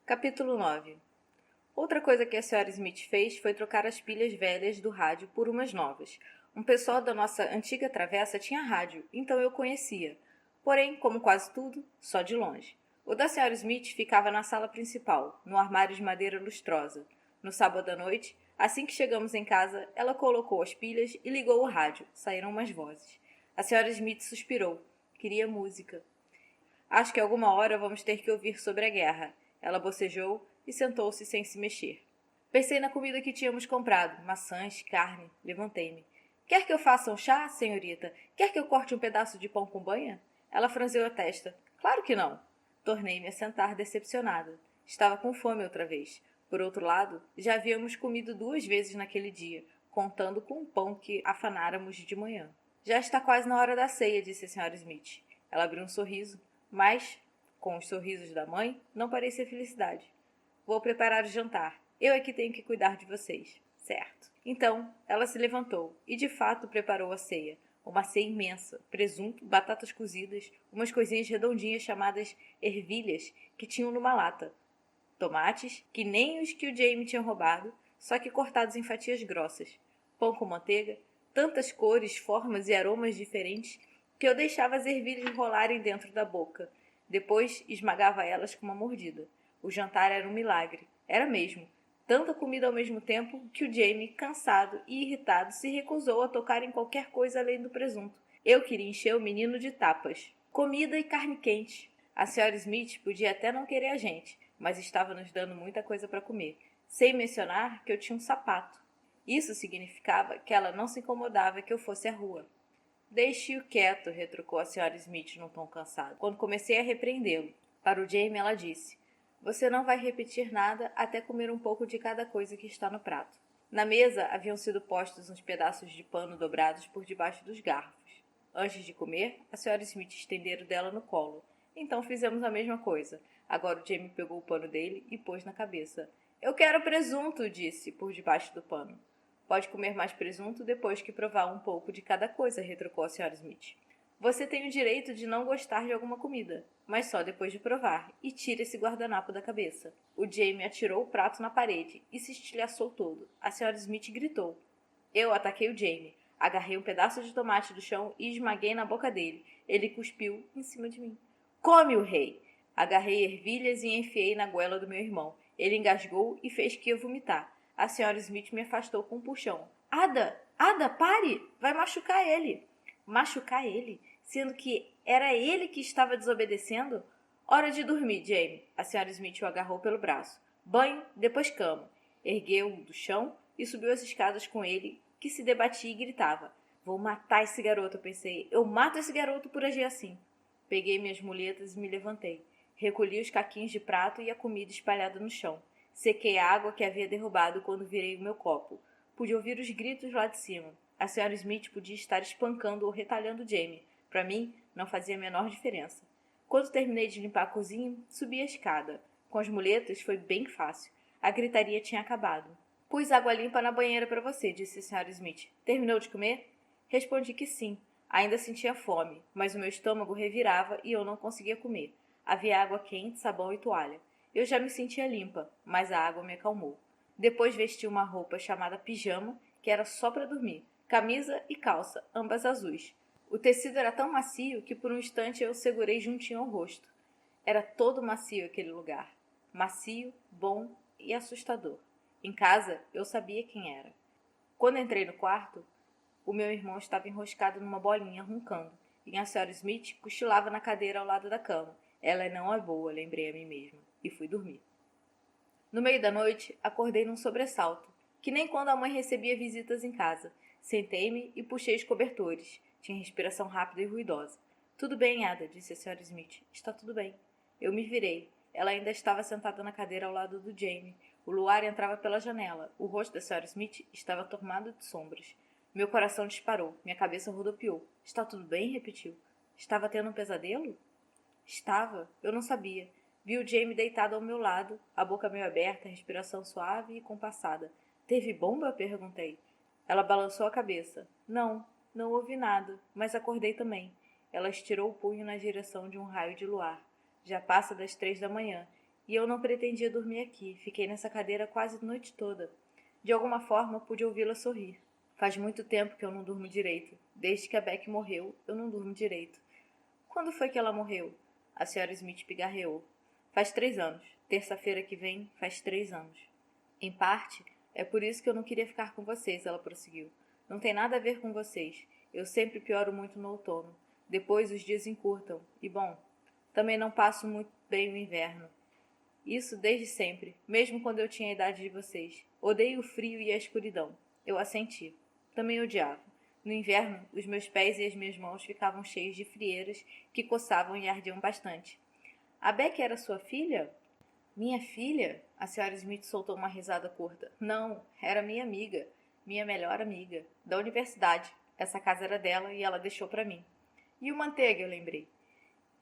Capítulo 9. Outra coisa que a Sra. Smith fez foi trocar as pilhas velhas do rádio por umas novas. Um pessoal da nossa antiga travessa tinha rádio, então eu conhecia. Porém, como quase tudo, só de longe. O da Sra. Smith ficava na sala principal, no armário de madeira lustrosa. No sábado à noite, assim que chegamos em casa, ela colocou as pilhas e ligou o rádio. Saíram umas vozes. A Sra. Smith suspirou. Queria música. Acho que alguma hora vamos ter que ouvir sobre a guerra. Ela bocejou e sentou-se sem se mexer. Pensei na comida que tínhamos comprado. Maçãs, carne. Levantei-me. Quer que eu faça um chá, senhorita? Quer que eu corte um pedaço de pão com banha? Ela franziu a testa. Claro que não. Tornei-me a sentar decepcionada. Estava com fome outra vez. Por outro lado, já havíamos comido 2 vezes naquele dia, contando com o pão que afanáramos de manhã. Já está quase na hora da ceia, disse a Sra. Smith. Ela abriu um sorriso, mas, com os sorrisos da mãe, não parecia felicidade. Vou preparar o jantar. Eu é que tenho que cuidar de vocês. Certo. Então, ela se levantou e, de fato, preparou a ceia. Uma ceia imensa. Presunto, batatas cozidas, umas coisinhas redondinhas chamadas ervilhas que tinham numa lata. Tomates, que nem os que o Jamie tinha roubado, só que cortados em fatias grossas. Pão com manteiga, tantas cores, formas e aromas diferentes que eu deixava as ervilhas rolarem dentro da boca. Depois esmagava elas com uma mordida. O jantar era um milagre. Era mesmo. Tanta comida ao mesmo tempo que o Jamie, cansado e irritado, se recusou a tocar em qualquer coisa além do presunto. Eu queria encher o menino de tapas. Comida e carne quente. A Sra. Smith podia até não querer a gente, mas estava nos dando muita coisa para comer, sem mencionar que eu tinha um sapato. Isso significava que ela não se incomodava que eu fosse à rua. Deixe-o quieto, retrucou a Sra. Smith num tom cansado, quando comecei a repreendê-lo. Para o Jamie, ela disse: Você não vai repetir nada até comer um pouco de cada coisa que está no prato. Na mesa haviam sido postos uns pedaços de pano dobrados por debaixo dos garfos. Antes de comer, a Sra. Smith estendera o dela no colo. Então fizemos a mesma coisa. Agora o Jamie pegou o pano dele e pôs na cabeça. Eu quero presunto, disse, por debaixo do pano. Pode comer mais presunto depois que provar um pouco de cada coisa, retrucou a Sra. Smith. Você tem o direito de não gostar de alguma comida, mas só depois de provar, e tira esse guardanapo da cabeça. O Jamie atirou o prato na parede e se estilhaçou todo. A Sra. Smith gritou. Eu ataquei o Jamie. Agarrei um pedaço de tomate do chão e esmaguei na boca dele. Ele cuspiu em cima de mim. Come, o rei! Agarrei ervilhas e enfiei na goela do meu irmão. Ele engasgou e fez que ia vomitar. A Sra. Smith me afastou com um puxão. Ada! Ada, pare! Vai machucar ele! Machucar ele? Sendo que era ele que estava desobedecendo? Hora de dormir, Jamie. A Sra. Smith o agarrou pelo braço. Banho, depois cama. Ergueu-o do chão e subiu as escadas com ele, que se debatia e gritava. Vou matar esse garoto, eu pensei. Eu mato esse garoto por agir assim. Peguei minhas muletas e me levantei. Recolhi os caquinhos de prato e a comida espalhada no chão. Sequei a água que havia derrubado quando virei o meu copo. Pude ouvir os gritos lá de cima. A Sra. Smith podia estar espancando ou retalhando Jamie. Para mim, não fazia a menor diferença. Quando terminei de limpar a cozinha, subi a escada. Com as muletas foi bem fácil. A gritaria tinha acabado. Pus água limpa na banheira para você, disse a Sra. Smith. Terminou de comer? Respondi que sim. Ainda sentia fome, mas o meu estômago revirava e eu não conseguia comer. Havia água quente, sabão e toalha. Eu já me sentia limpa, mas a água me acalmou. Depois vesti uma roupa chamada pijama, que era só para dormir. Camisa e calça, ambas azuis. O tecido era tão macio que por um instante eu o segurei juntinho ao rosto. Era todo macio aquele lugar. Macio, bom e assustador. Em casa, eu sabia quem era. Quando entrei no quarto, o meu irmão estava enroscado numa bolinha, roncando, e a Sra. Smith cochilava na cadeira ao lado da cama. Ela não é boa, lembrei a mim mesma, e fui dormir. No meio da noite, acordei num sobressalto, que nem quando a mãe recebia visitas em casa. Sentei-me e puxei os cobertores. Tinha respiração rápida e ruidosa. Tudo bem, Ada, disse a Sra. Smith. Está tudo bem. Eu me virei. Ela ainda estava sentada na cadeira ao lado do Jamie. O luar entrava pela janela. O rosto da Sra. Smith estava tomado de sombras. Meu coração disparou. Minha cabeça rodopiou. Está tudo bem? Repetiu. Estava tendo um pesadelo? Estava. Eu não sabia. Vi o Jamie deitado ao meu lado, a boca meio aberta, a respiração suave e compassada. Teve bomba? Perguntei. Ela balançou a cabeça. Não, não ouvi nada, mas acordei também. Ela estirou o punho na direção de um raio de luar. Já passa das 3 da manhã. E eu não pretendia dormir aqui. Fiquei nessa cadeira quase a noite toda. De alguma forma, pude ouvi-la sorrir. Faz muito tempo que eu não durmo direito. Desde que a Beck morreu, eu não durmo direito. Quando foi que ela morreu? A senhora Smith pigarreou. Faz 3 anos. Terça-feira que vem, faz 3 anos. Em parte, é por isso que eu não queria ficar com vocês, ela prosseguiu. Não tem nada a ver com vocês. Eu sempre pioro muito no outono. Depois os dias encurtam. E, bom, também não passo muito bem o inverno. Isso desde sempre, mesmo quando eu tinha a idade de vocês. Odeio o frio e a escuridão. Eu assenti. Também odiava. No inverno, os meus pés e as minhas mãos ficavam cheios de frieiras que coçavam e ardiam bastante. A Beck era sua filha? Minha filha? A senhora Smith soltou uma risada curta. Não, era minha amiga. Minha melhor amiga. Da universidade. Essa casa era dela e ela deixou para mim. E o Manteiga, eu lembrei.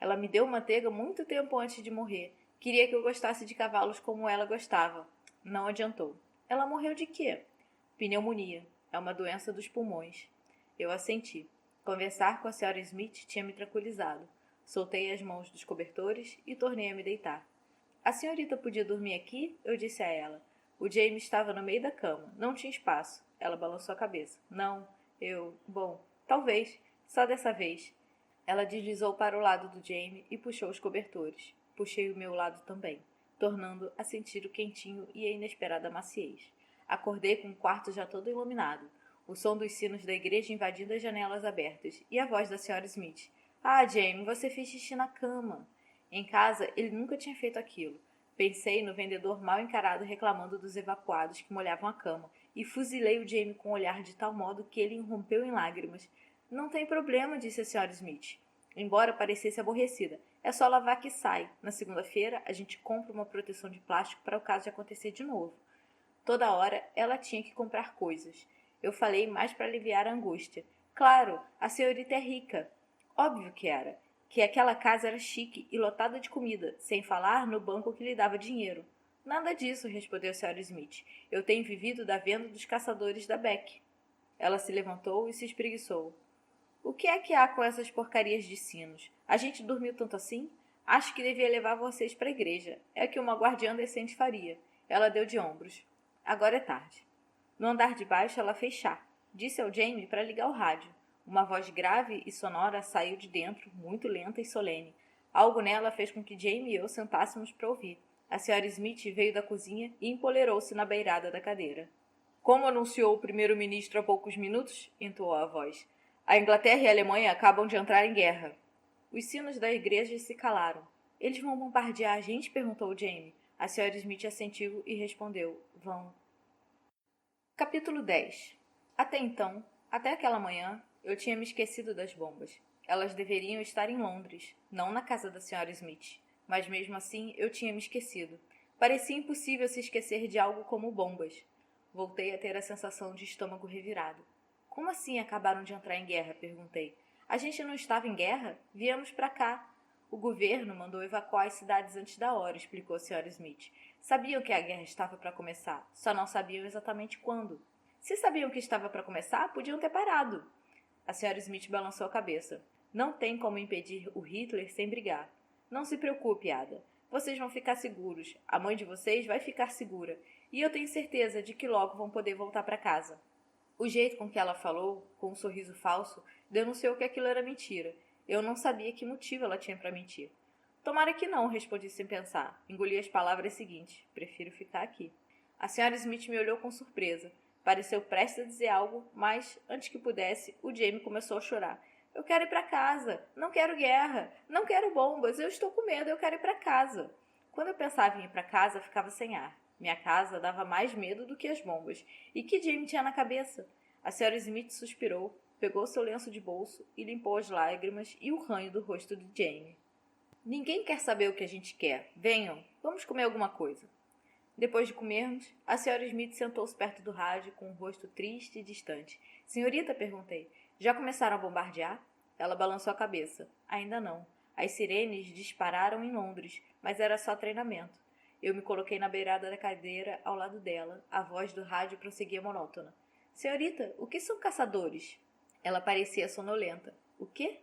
Ela me deu Manteiga muito tempo antes de morrer. Queria que eu gostasse de cavalos como ela gostava. Não adiantou. Ela morreu de quê? Pneumonia. É uma doença dos pulmões. Eu assenti. Conversar com a senhora Smith tinha me tranquilizado. Soltei as mãos dos cobertores e tornei a me deitar. A senhorita podia dormir aqui? Eu disse a ela. O James estava no meio da cama. Não tinha espaço. Ela balançou a cabeça. Não, bom, talvez. Só dessa vez. Ela deslizou para o lado do Jamie e puxou os cobertores. Puxei o meu lado também, tornando a sentir o quentinho e a inesperada maciez. Acordei com o quarto já todo iluminado, o som dos sinos da igreja invadindo as janelas abertas e a voz da senhora Smith. Ah, Jamie, você fez xixi na cama. Em casa, ele nunca tinha feito aquilo. Pensei no vendedor mal encarado reclamando dos evacuados que molhavam a cama e fuzilei o Jamie com um olhar de tal modo que ele irrompeu em lágrimas. Não tem problema, disse a senhora Smith, embora parecesse aborrecida. É só lavar que sai. Na segunda-feira, a gente compra uma proteção de plástico para o caso de acontecer de novo. Toda hora, ela tinha que comprar coisas. Eu falei mais para aliviar a angústia. Claro, a senhorita é rica. Óbvio que era. Que aquela casa era chique e lotada de comida, sem falar no banco que lhe dava dinheiro. Nada disso, respondeu a senhora Smith. Eu tenho vivido da venda dos caçadores da Beck. Ela se levantou e se espreguiçou. O que é que há com essas porcarias de sinos? A gente dormiu tanto assim? Acho que devia levar vocês para a igreja. É que uma guardiã decente faria. Ela deu de ombros. Agora é tarde. No andar de baixo, ela fez chá. Disse ao Jamie para ligar o rádio. Uma voz grave e sonora saiu de dentro, muito lenta e solene. Algo nela fez com que Jamie e eu sentássemos para ouvir. A senhora Smith veio da cozinha e empoleirou-se na beirada da cadeira. Como anunciou o primeiro-ministro há poucos minutos, entoou a voz, a Inglaterra e a Alemanha acabam de entrar em guerra. Os sinos da igreja se calaram. Eles vão bombardear a gente? Perguntou Jamie. A senhora Smith assentiu e respondeu. Vão. Capítulo 10. Até então, até aquela manhã, eu tinha me esquecido das bombas. Elas deveriam estar em Londres, não na casa da senhora Smith. Mas mesmo assim, eu tinha me esquecido. Parecia impossível se esquecer de algo como bombas. Voltei a ter a sensação de estômago revirado. Como assim acabaram de entrar em guerra? Perguntei. A gente não estava em guerra? Viemos para cá. O governo mandou evacuar as cidades antes da hora, explicou a senhora Smith. Sabiam que a guerra estava para começar, só não sabiam exatamente quando. Se sabiam que estava para começar, podiam ter parado. A senhora Smith balançou a cabeça. Não tem como impedir o Hitler sem brigar. Não se preocupe, Ada. Vocês vão ficar seguros. A mãe de vocês vai ficar segura. E eu tenho certeza de que logo vão poder voltar para casa. O jeito com que ela falou, com um sorriso falso, denunciou que aquilo era mentira. Eu não sabia que motivo ela tinha para mentir. Tomara que não, respondi sem pensar. Engoli as palavras seguintes. Prefiro ficar aqui. A senhora Smith me olhou com surpresa. Pareceu prestes a dizer algo, mas, antes que pudesse, o Jamie começou a chorar. Eu quero ir para casa. Não quero guerra. Não quero bombas. Eu estou com medo. Eu quero ir para casa. Quando eu pensava em ir para casa, ficava sem ar. Minha casa dava mais medo do que as bombas. E que Jamie tinha na cabeça? A senhora Smith suspirou, pegou seu lenço de bolso e limpou as lágrimas e o ranho do rosto de Jamie. Ninguém quer saber o que a gente quer. Venham, vamos comer alguma coisa. Depois de comermos, a senhora Smith sentou-se perto do rádio com um rosto triste e distante. Senhorita, perguntei, já começaram a bombardear? Ela balançou a cabeça. Ainda não. As sirenes dispararam em Londres, mas era só treinamento. Eu me coloquei na beirada da cadeira ao lado dela. A voz do rádio prosseguia monótona. Senhorita, o que são caçadores? Ela parecia sonolenta. O quê?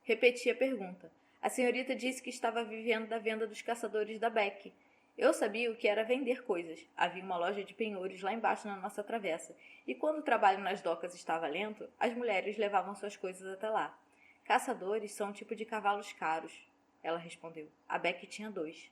Repeti a pergunta. A senhorita disse que estava vivendo da venda dos caçadores da Beck. Eu sabia o que era vender coisas. Havia uma loja de penhores lá embaixo na nossa travessa, e quando o trabalho nas docas estava lento, as mulheres levavam suas coisas até lá. Caçadores são um tipo de cavalos caros, ela respondeu. A Beck tinha 2.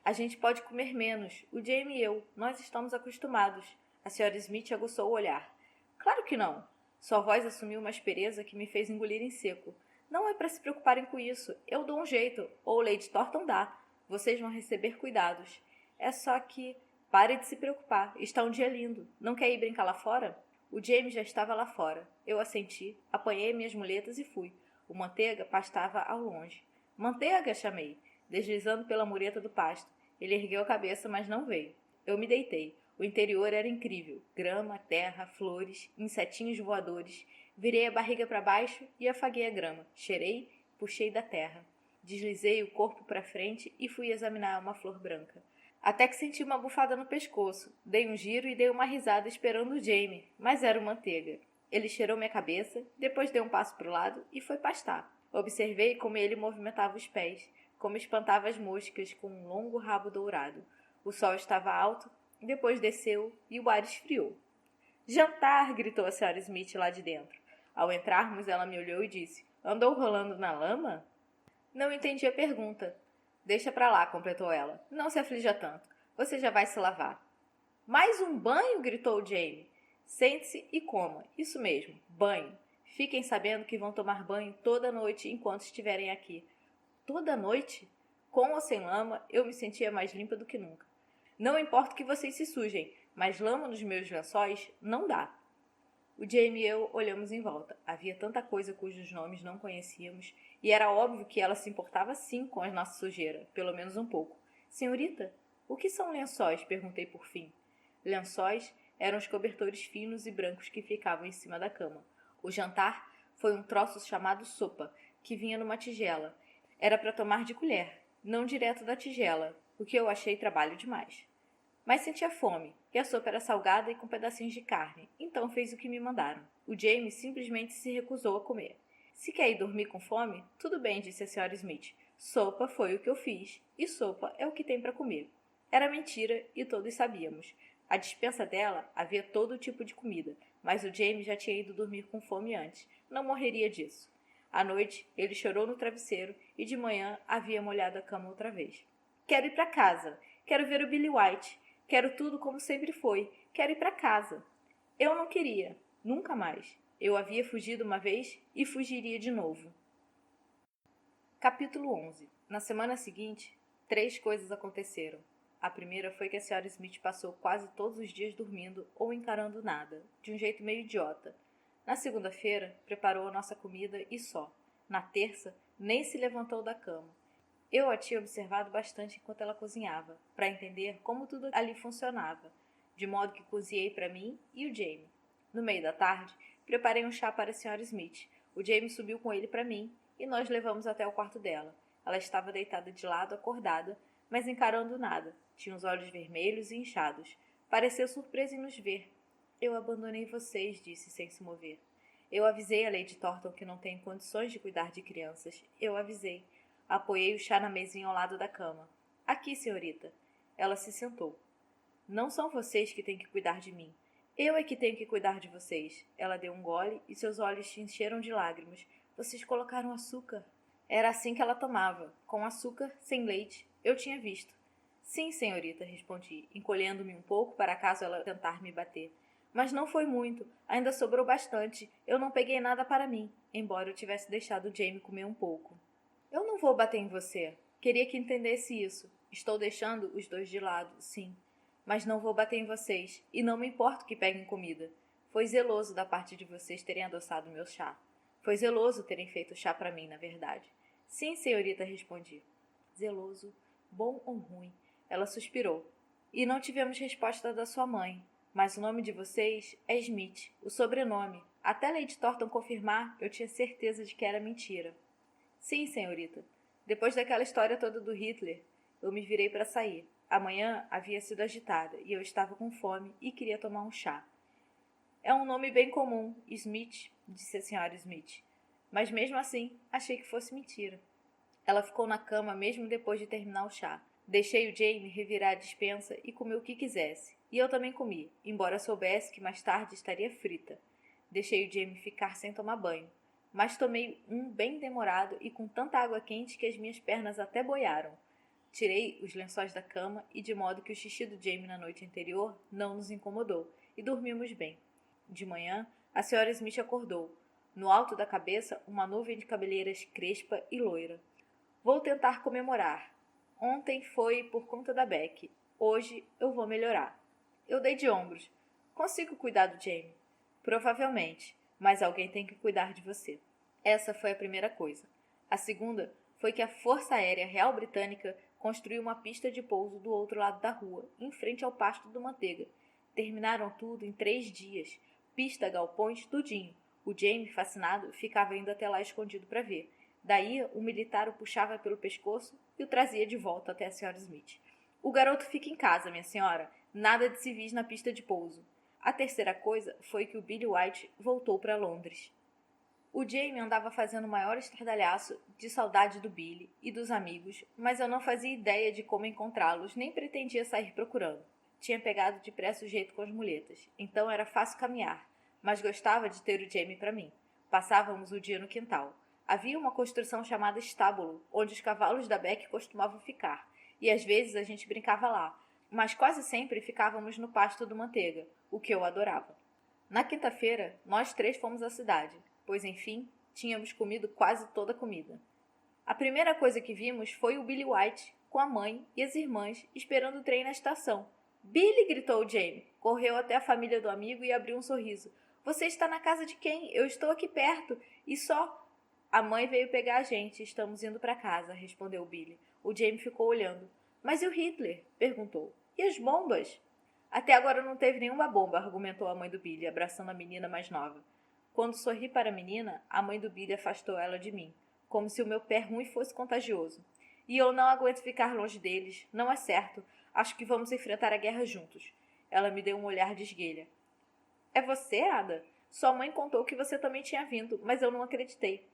A gente pode comer menos, o Jamie e eu, nós estamos acostumados. A Sra. Smith aguçou o olhar. Claro que não. Sua voz assumiu uma aspereza que me fez engolir em seco. Não é para se preocuparem com isso. Eu dou um jeito, ou Lady Thornton dá. Vocês vão receber cuidados. É só que... Pare de se preocupar. Está um dia lindo. Não quer ir brincar lá fora? O James já estava lá fora. Eu assenti, apanhei minhas muletas e fui. O Manteiga pastava ao longe. Manteiga, chamei, deslizando pela mureta do pasto. Ele ergueu a cabeça, mas não veio. Eu me deitei. O interior era incrível. Grama, terra, flores, insetinhos voadores. Virei a barriga para baixo e afaguei a grama. Cheirei, puxei da terra. Deslizei o corpo para frente e fui examinar uma flor branca. Até que senti uma bufada no pescoço. Dei um giro e dei uma risada esperando o Jamie, mas era o Manteiga. Ele cheirou minha cabeça, depois deu um passo para o lado e foi pastar. Observei como ele movimentava os pés, como espantava as moscas com um longo rabo dourado. O sol estava alto, depois desceu e o ar esfriou. Jantar! Gritou a Sra. Smith lá de dentro. Ao entrarmos, ela me olhou e disse: Andou rolando na lama? Não entendi a pergunta. Deixa pra lá, completou ela. Não se aflija tanto. Você já vai se lavar. Mais um banho? Gritou Jamie. Sente-se e coma. Isso mesmo, banho. Fiquem sabendo que vão tomar banho toda noite enquanto estiverem aqui. Toda noite? Com ou sem lama, eu me sentia mais limpa do que nunca. Não importa que vocês se sujem, mas lama nos meus lençóis não dá. O Jamie e eu olhamos em volta. Havia tanta coisa cujos nomes não conhecíamos, e era óbvio que ela se importava sim com a nossa sujeira, pelo menos um pouco. Senhorita, o que são lençóis? Perguntei por fim. Lençóis eram os cobertores finos e brancos que ficavam em cima da cama. O jantar foi um troço chamado sopa, que vinha numa tigela. Era para tomar de colher, não direto da tigela, o que eu achei trabalho demais. Mas sentia fome, e a sopa era salgada e com pedacinhos de carne, então fez o que me mandaram. O James simplesmente se recusou a comer. Se quer ir dormir com fome, tudo bem, disse a Sra. Smith. Sopa foi o que eu fiz, e sopa é o que tem para comer. Era mentira, e todos sabíamos. A despensa dela havia todo tipo de comida, mas o James já tinha ido dormir com fome antes. Não morreria disso. À noite, ele chorou no travesseiro e de manhã havia molhado a cama outra vez. Quero ir para casa. Quero ver o Billy White. Quero tudo como sempre foi. Quero ir para casa. Eu não queria. Nunca mais. Eu havia fugido uma vez e fugiria de novo. Capítulo 11. Na semana seguinte, 3 coisas aconteceram. A primeira foi que a Sra. Smith passou quase todos os dias dormindo ou encarando nada, de um jeito meio idiota. Na segunda-feira, preparou a nossa comida e só. Na terça, nem se levantou da cama. Eu a tinha observado bastante enquanto ela cozinhava, para entender como tudo ali funcionava, de modo que cozinhei para mim e o Jamie. No meio da tarde, preparei um chá para a Sra. Smith. O Jamie subiu com ele para mim e nós levamos até o quarto dela. Ela estava deitada de lado, acordada, mas encarando nada. Tinha os olhos vermelhos e inchados. Pareceu surpresa em nos ver. Eu abandonei vocês, disse sem se mover. Eu avisei a Lady Thornton que não tem condições de cuidar de crianças. Eu avisei. Apoiei o chá na mesinha ao lado da cama. Aqui, senhorita. Ela se sentou. Não são vocês que têm que cuidar de mim. Eu é que tenho que cuidar de vocês. Ela deu um gole e seus olhos se encheram de lágrimas. Vocês colocaram açúcar. Era assim que ela tomava, com açúcar, sem leite. Eu tinha visto. Sim, senhorita, respondi, encolhendo-me um pouco para caso ela tentar me bater. Mas não foi muito, ainda sobrou bastante. Eu não peguei nada para mim, embora eu tivesse deixado o Jamie comer um pouco. Eu não vou bater em você. Queria que entendesse isso. Estou deixando os dois de lado, sim. Mas não vou bater em vocês, e não me importo que peguem comida. Foi zeloso da parte de vocês terem adoçado meu chá. Foi zeloso terem feito chá para mim, na verdade. Sim, senhorita, respondi. Zeloso, bom ou ruim? Ela suspirou. E não tivemos resposta da sua mãe. Mas o nome de vocês é Smith, o sobrenome. Até Lady Thornton confirmar, eu tinha certeza de que era mentira. Sim, senhorita. Depois daquela história toda do Hitler, eu me virei para sair. A manhã havia sido agitada e eu estava com fome e queria tomar um chá. É um nome bem comum, Smith, disse a Sra. Smith. Mas mesmo assim, achei que fosse mentira. Ela ficou na cama mesmo depois de terminar o chá. Deixei o Jamie revirar a despensa e comer o que quisesse. E eu também comi, embora soubesse que mais tarde estaria frita. Deixei o Jamie ficar sem tomar banho, mas tomei um bem demorado e com tanta água quente que as minhas pernas até boiaram. Tirei os lençóis da cama e de modo que o xixi do Jamie na noite anterior não nos incomodou, e dormimos bem. De manhã, a senhora Smith acordou. No alto da cabeça, uma nuvem de cabeleiras crespa e loira. Vou tentar comemorar. Ontem foi por conta da Becky. Hoje eu vou melhorar. Eu dei de ombros. Consigo cuidar do Jamie? Provavelmente, mas alguém tem que cuidar de você. Essa foi a primeira coisa. A segunda foi que a Força Aérea Real Britânica construiu uma pista de pouso do outro lado da rua, em frente ao pasto do Manteiga. Terminaram tudo em 3 dias. Pista, galpões, tudinho. O Jamie, fascinado, ficava indo até lá escondido para ver. Daí, o militar o puxava pelo pescoço e o trazia de volta até a senhora Smith. O garoto fica em casa, minha senhora. Nada de civis na pista de pouso. A terceira coisa foi que o Billy White voltou para Londres. O Jamie andava fazendo o maior estardalhaço de saudade do Billy e dos amigos, mas eu não fazia ideia de como encontrá-los, nem pretendia sair procurando. Tinha pegado depressa o jeito com as muletas, então era fácil caminhar, mas gostava de ter o Jamie para mim. Passávamos o dia no quintal. Havia uma construção chamada estábulo, onde os cavalos da Beck costumavam ficar, e às vezes a gente brincava lá, mas quase sempre ficávamos no pasto do Manteiga, o que eu adorava. Na quinta-feira, nós 3 fomos à cidade, pois, enfim, tínhamos comido quase toda a comida. A primeira coisa que vimos foi o Billy White, com a mãe e as irmãs, esperando o trem na estação. Billy! Gritou Jamie. Correu até a família do amigo e abriu um sorriso. Você está na casa de quem? Eu estou aqui perto. E só... A mãe veio pegar a gente. Estamos indo para casa, respondeu Billy. O Jamie ficou olhando. Mas e o Hitler? Perguntou. E as bombas? Até agora não teve nenhuma bomba, argumentou a mãe do Billy, abraçando a menina mais nova. Quando sorri para a menina, a mãe do Billy afastou ela de mim, como se o meu pé ruim fosse contagioso. E eu não aguento ficar longe deles, não é certo. Acho que vamos enfrentar a guerra juntos. Ela me deu um olhar de esguelha. É você, Ada? Sua mãe contou que você também tinha vindo, mas eu não acreditei.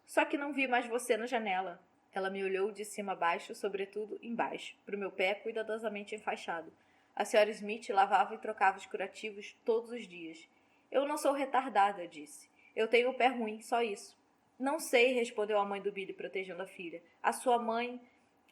Só que não vi mais você na janela. Ela me olhou de cima a baixo, sobretudo embaixo, para o meu pé cuidadosamente enfaixado. A senhora Smith lavava e trocava os curativos todos os dias. Eu não sou retardada, disse. Eu tenho o pé ruim, só isso. Não sei, respondeu a mãe do Billy, protegendo a filha. A sua mãe...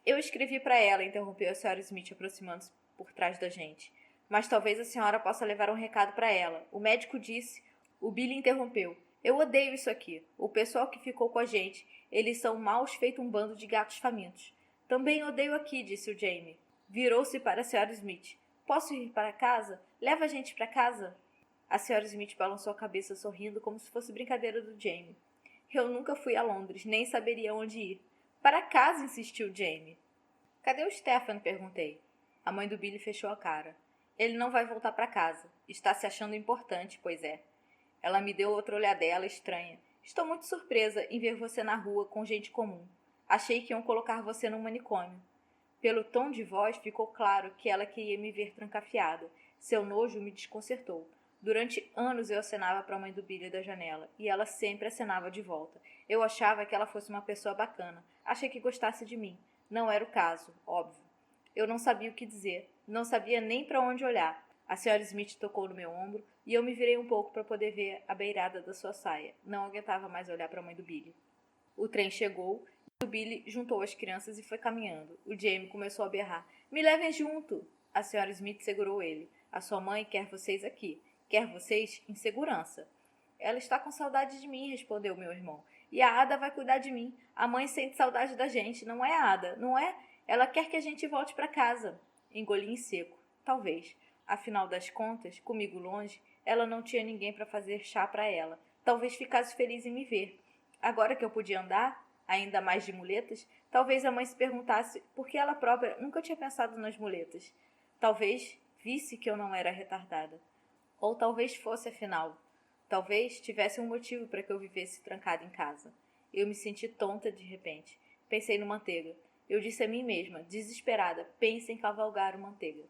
Eu escrevi para ela, interrompeu a senhora Smith, aproximando-se por trás da gente. Mas talvez a senhora possa levar um recado para ela. O médico disse... O Billy interrompeu. Eu odeio isso aqui. O pessoal que ficou com a gente, eles são maus feito um bando de gatos famintos. Também odeio aqui, disse o Jamie. Virou-se para a senhora Smith. Posso ir para casa? Leva a gente para casa? A senhora Smith balançou a cabeça sorrindo como se fosse brincadeira do Jamie. Eu nunca fui a Londres, nem saberia onde ir. Para casa, insistiu Jamie. Cadê o Stefan? Perguntei. A mãe do Billy fechou a cara. Ele não vai voltar para casa. Está se achando importante, pois é. Ela me deu outra olhadela estranha. Estou muito surpresa em ver você na rua com gente comum. Achei que iam colocar você num manicômio. Pelo tom de voz ficou claro que ela queria me ver trancafiada. Seu nojo me desconcertou. Durante anos eu acenava para a mãe do Billy da janela, e ela sempre acenava de volta. Eu achava que ela fosse uma pessoa bacana. Achei que gostasse de mim. Não era o caso, óbvio. Eu não sabia o que dizer. Não sabia nem para onde olhar. A senhora Smith tocou no meu ombro, e eu me virei um pouco para poder ver a beirada da sua saia. Não aguentava mais olhar para a mãe do Billy. O trem chegou, e o Billy juntou as crianças e foi caminhando. O Jamie começou a berrar. Me levem junto! A senhora Smith segurou ele. A sua mãe quer vocês aqui. Quer vocês em segurança. Ela está com saudade de mim, respondeu meu irmão. E a Ada vai cuidar de mim. A mãe sente saudade da gente, não é a Ada, não é? Ela quer que a gente volte para casa. Engoli em seco. Talvez. Afinal das contas, comigo longe, ela não tinha ninguém para fazer chá para ela. Talvez ficasse feliz em me ver. Agora que eu podia andar, ainda mais de muletas, talvez a mãe se perguntasse por que ela própria nunca tinha pensado nas muletas. Talvez visse que eu não era retardada. Ou talvez fosse, afinal. Talvez tivesse um motivo para que eu vivesse trancada em casa. Eu me senti tonta de repente. Pensei no Manteiga. Eu disse a mim mesma, desesperada, pense em cavalgar o Manteiga.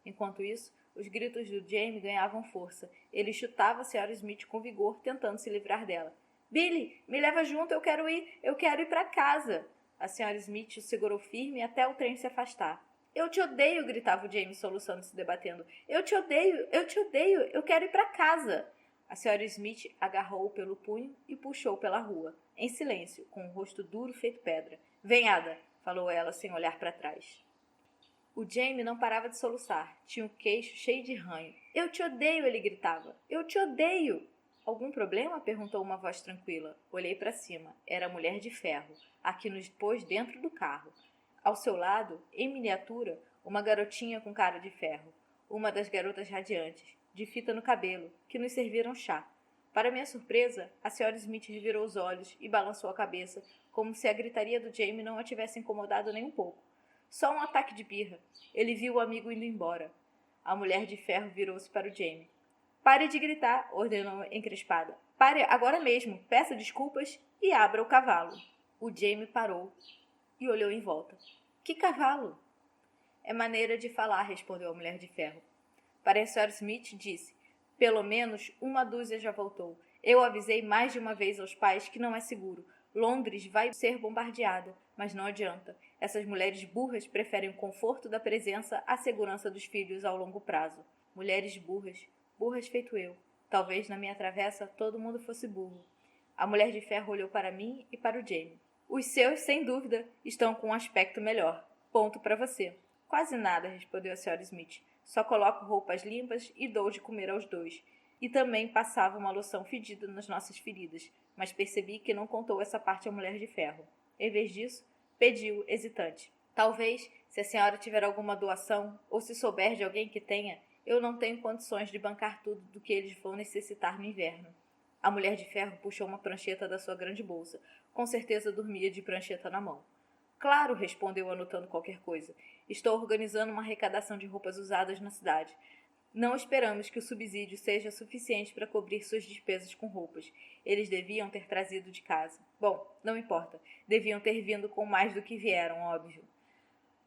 Enquanto isso, os gritos do Jamie ganhavam força. Ele chutava a senhora Smith com vigor, tentando se livrar dela. Billy, me leva junto, eu quero ir para casa. A senhora Smith o segurou firme até o trem se afastar. Eu te odeio, gritava o James, soluçando e se debatendo. Eu te odeio, eu quero ir para casa. A senhora Smith agarrou-o pelo punho e puxou pela rua, em silêncio, com o rosto duro feito pedra. Venhada, falou ela sem olhar para trás. O Jamie não parava de soluçar. Tinha o queixo cheio de ranho. Eu te odeio, ele gritava. Eu te odeio. Algum problema? Perguntou uma voz tranquila. Olhei para cima. Era a Mulher de Ferro, a que nos pôs dentro do carro. Ao seu lado, em miniatura, uma garotinha com cara de ferro. Uma das garotas radiantes, de fita no cabelo, que nos serviram chá. Para minha surpresa, a senhora Smith revirou os olhos e balançou a cabeça, como se a gritaria do Jamie não a tivesse incomodado nem um pouco. Só um ataque de birra. Ele viu o amigo indo embora. A Mulher de Ferro virou-se para o Jamie. Pare de gritar, ordenou encrespada. Pare agora mesmo, peça desculpas e abra o cavalo. O Jamie parou e olhou em volta. Que cavalo? É maneira de falar, respondeu a Mulher de Ferro. Para a Sr. Smith, disse. Pelo menos uma dúzia já voltou. Eu avisei mais de uma vez aos pais que não é seguro. Londres vai ser bombardeada, mas não adianta. Essas mulheres burras preferem o conforto da presença à segurança dos filhos ao longo prazo. Mulheres burras, burras feito eu. Talvez na minha travessa todo mundo fosse burro. A Mulher de Ferro olhou para mim e para o Jamie. Os seus, sem dúvida, estão com um aspecto melhor. Ponto para você. Quase nada, respondeu a Sra. Smith. Só coloco roupas limpas e dou de comer aos dois. E também passava uma loção fedida nas nossas feridas, mas percebi que não contou essa parte à Mulher de Ferro. Em vez disso, pediu, hesitante. Talvez, se a senhora tiver alguma doação, ou se souber de alguém que tenha, eu não tenho condições de bancar tudo do que eles vão necessitar no inverno. A Mulher de Ferro puxou uma prancheta da sua grande bolsa. Com certeza dormia de prancheta na mão. Claro, respondeu anotando qualquer coisa. Estou organizando uma arrecadação de roupas usadas na cidade. Não esperamos que o subsídio seja suficiente para cobrir suas despesas com roupas. Eles deviam ter trazido de casa. Bom, não importa. Deviam ter vindo com mais do que vieram, óbvio.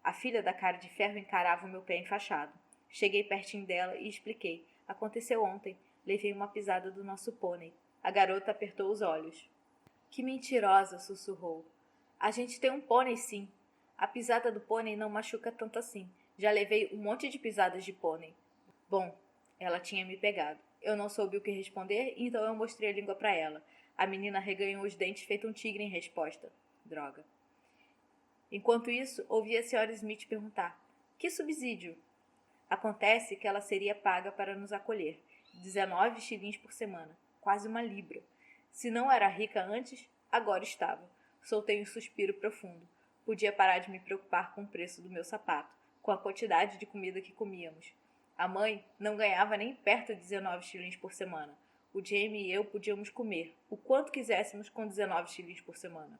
A filha da cara de ferro encarava o meu pé enfaixado. Cheguei pertinho dela e expliquei. Aconteceu ontem. Levei uma pisada do nosso pônei. A garota apertou os olhos. Que mentirosa, sussurrou. A gente tem um pônei, sim. A pisada do pônei não machuca tanto assim. Já levei um monte de pisadas de pônei. Bom, ela tinha me pegado. Eu não soube o que responder, então eu mostrei a língua para ela. A menina reganhou os dentes feito um tigre em resposta. Droga. Enquanto isso, ouvi a Sra. Smith perguntar. Que subsídio? Acontece que ela seria paga para nos acolher. 19 shillings por semana. Quase uma libra. Se não era rica antes, agora estava. Soltei um suspiro profundo. Podia parar de me preocupar com o preço do meu sapato, com a quantidade de comida que comíamos. A mãe não ganhava nem perto de 19 shillings por semana. O Jamie e eu podíamos comer o quanto quiséssemos com 19 shillings por semana.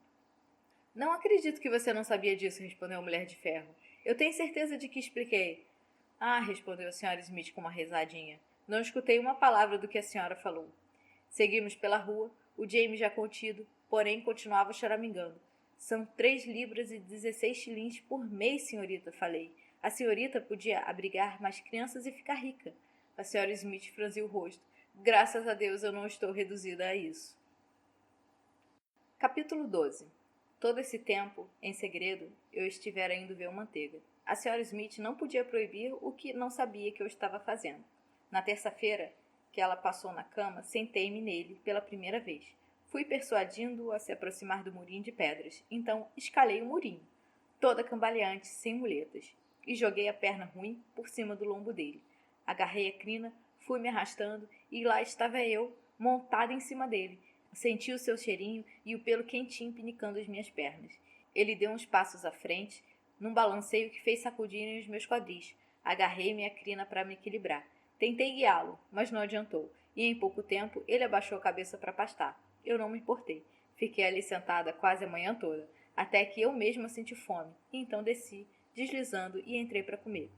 Não acredito que você não sabia disso, respondeu a Mulher de Ferro. Eu tenho certeza de que expliquei. Ah, respondeu a Sra. Smith com uma risadinha. Não escutei uma palavra do que a senhora falou. Seguimos pela rua, o Jamie já contido, porém continuava choramingando. São 3 libras e 16 shillings por mês, senhorita, falei. A senhorita podia abrigar mais crianças e ficar rica. A Sra. Smith franziu o rosto. Graças a Deus eu não estou reduzida a isso. Capítulo 12. Todo esse tempo, em segredo, eu estivera indo ver o Manteiga. A Sra. Smith não podia proibir o que não sabia que eu estava fazendo. Na terça-feira, que ela passou na cama, sentei-me nele pela primeira vez. Fui persuadindo-o a se aproximar do murinho de pedras. Então, escalei o murinho, toda cambaleante, sem muletas, e joguei a perna ruim por cima do lombo dele. Agarrei a crina, fui me arrastando, e lá estava eu, montada em cima dele. Senti o seu cheirinho e o pelo quentinho pinicando as minhas pernas. Ele deu uns passos à frente, num balanceio que fez sacudirem os meus quadris. Agarrei-me à crina para me equilibrar. Tentei guiá-lo, mas não adiantou, e em pouco tempo ele abaixou a cabeça para pastar. Eu não me importei. Fiquei ali sentada quase a manhã toda, até que eu mesma senti fome, e então desci, deslizando, e entrei para comer.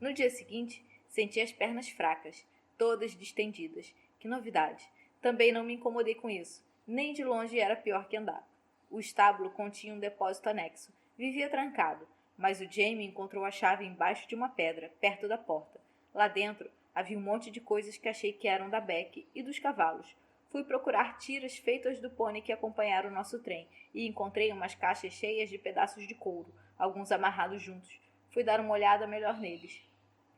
No dia seguinte, senti as pernas fracas, todas distendidas. Que novidade! Também não me incomodei com isso. Nem de longe era pior que andar. O estábulo continha um depósito anexo. Vivia trancado, mas o Jamie encontrou a chave embaixo de uma pedra, perto da porta. Lá dentro havia um monte de coisas que achei que eram da Beck e dos cavalos. Fui procurar tiras feitas do pônei que acompanharam o nosso trem e encontrei umas caixas cheias de pedaços de couro, alguns amarrados juntos. fui dar uma olhada melhor neles.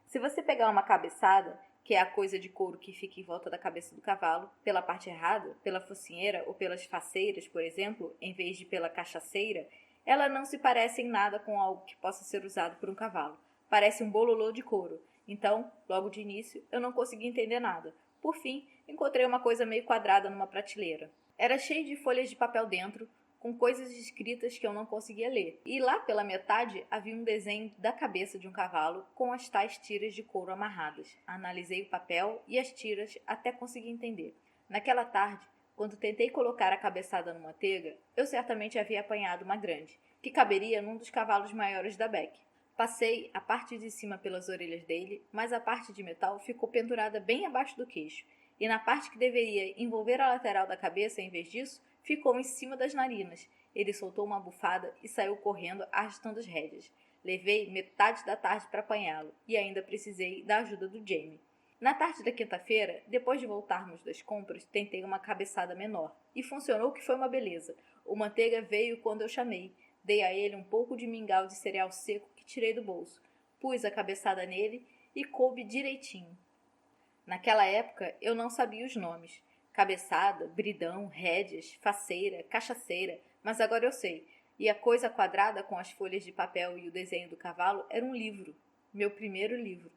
Se você pegar uma cabeçada, que é a coisa de couro que fica em volta da cabeça do cavalo, pela parte errada, pela focinheira ou pelas faceiras, por exemplo, em vez de pela cachaceira, ela não se parece em nada com algo que possa ser usado por um cavalo. Parece um bololô de couro. Então, logo de início, eu não consegui entender nada. Por fim, encontrei uma coisa meio quadrada numa prateleira. Era cheio de folhas de papel dentro, com coisas escritas que eu não conseguia ler. E lá pela metade havia um desenho da cabeça de um cavalo com as tais tiras de couro amarradas. Analisei o papel e as tiras até consegui entender. Naquela tarde, quando tentei colocar a cabeçada numa manteiga, eu certamente havia apanhado uma grande, que caberia num dos cavalos maiores da Beck. Passei a parte de cima pelas orelhas dele, mas a parte de metal ficou pendurada bem abaixo do queixo, e na parte que deveria envolver a lateral da cabeça, em vez disso, ficou em cima das narinas. Ele soltou uma bufada e saiu correndo, arrastando as rédeas. Levei metade da tarde para apanhá-lo, e ainda precisei da ajuda do Jamie. Na tarde da quinta-feira, depois de voltarmos das compras, tentei uma cabeçada menor, e funcionou que foi uma beleza. O Manteiga veio quando eu chamei. Dei a ele um pouco de mingau de cereal seco que tirei do bolso. Pus a cabeçada nele e coube direitinho. Naquela época, eu não sabia os nomes. Cabeçada, bridão, rédeas, faceira, cachaceira, mas agora eu sei. E a coisa quadrada com as folhas de papel e o desenho do cavalo era um livro. Meu primeiro livro.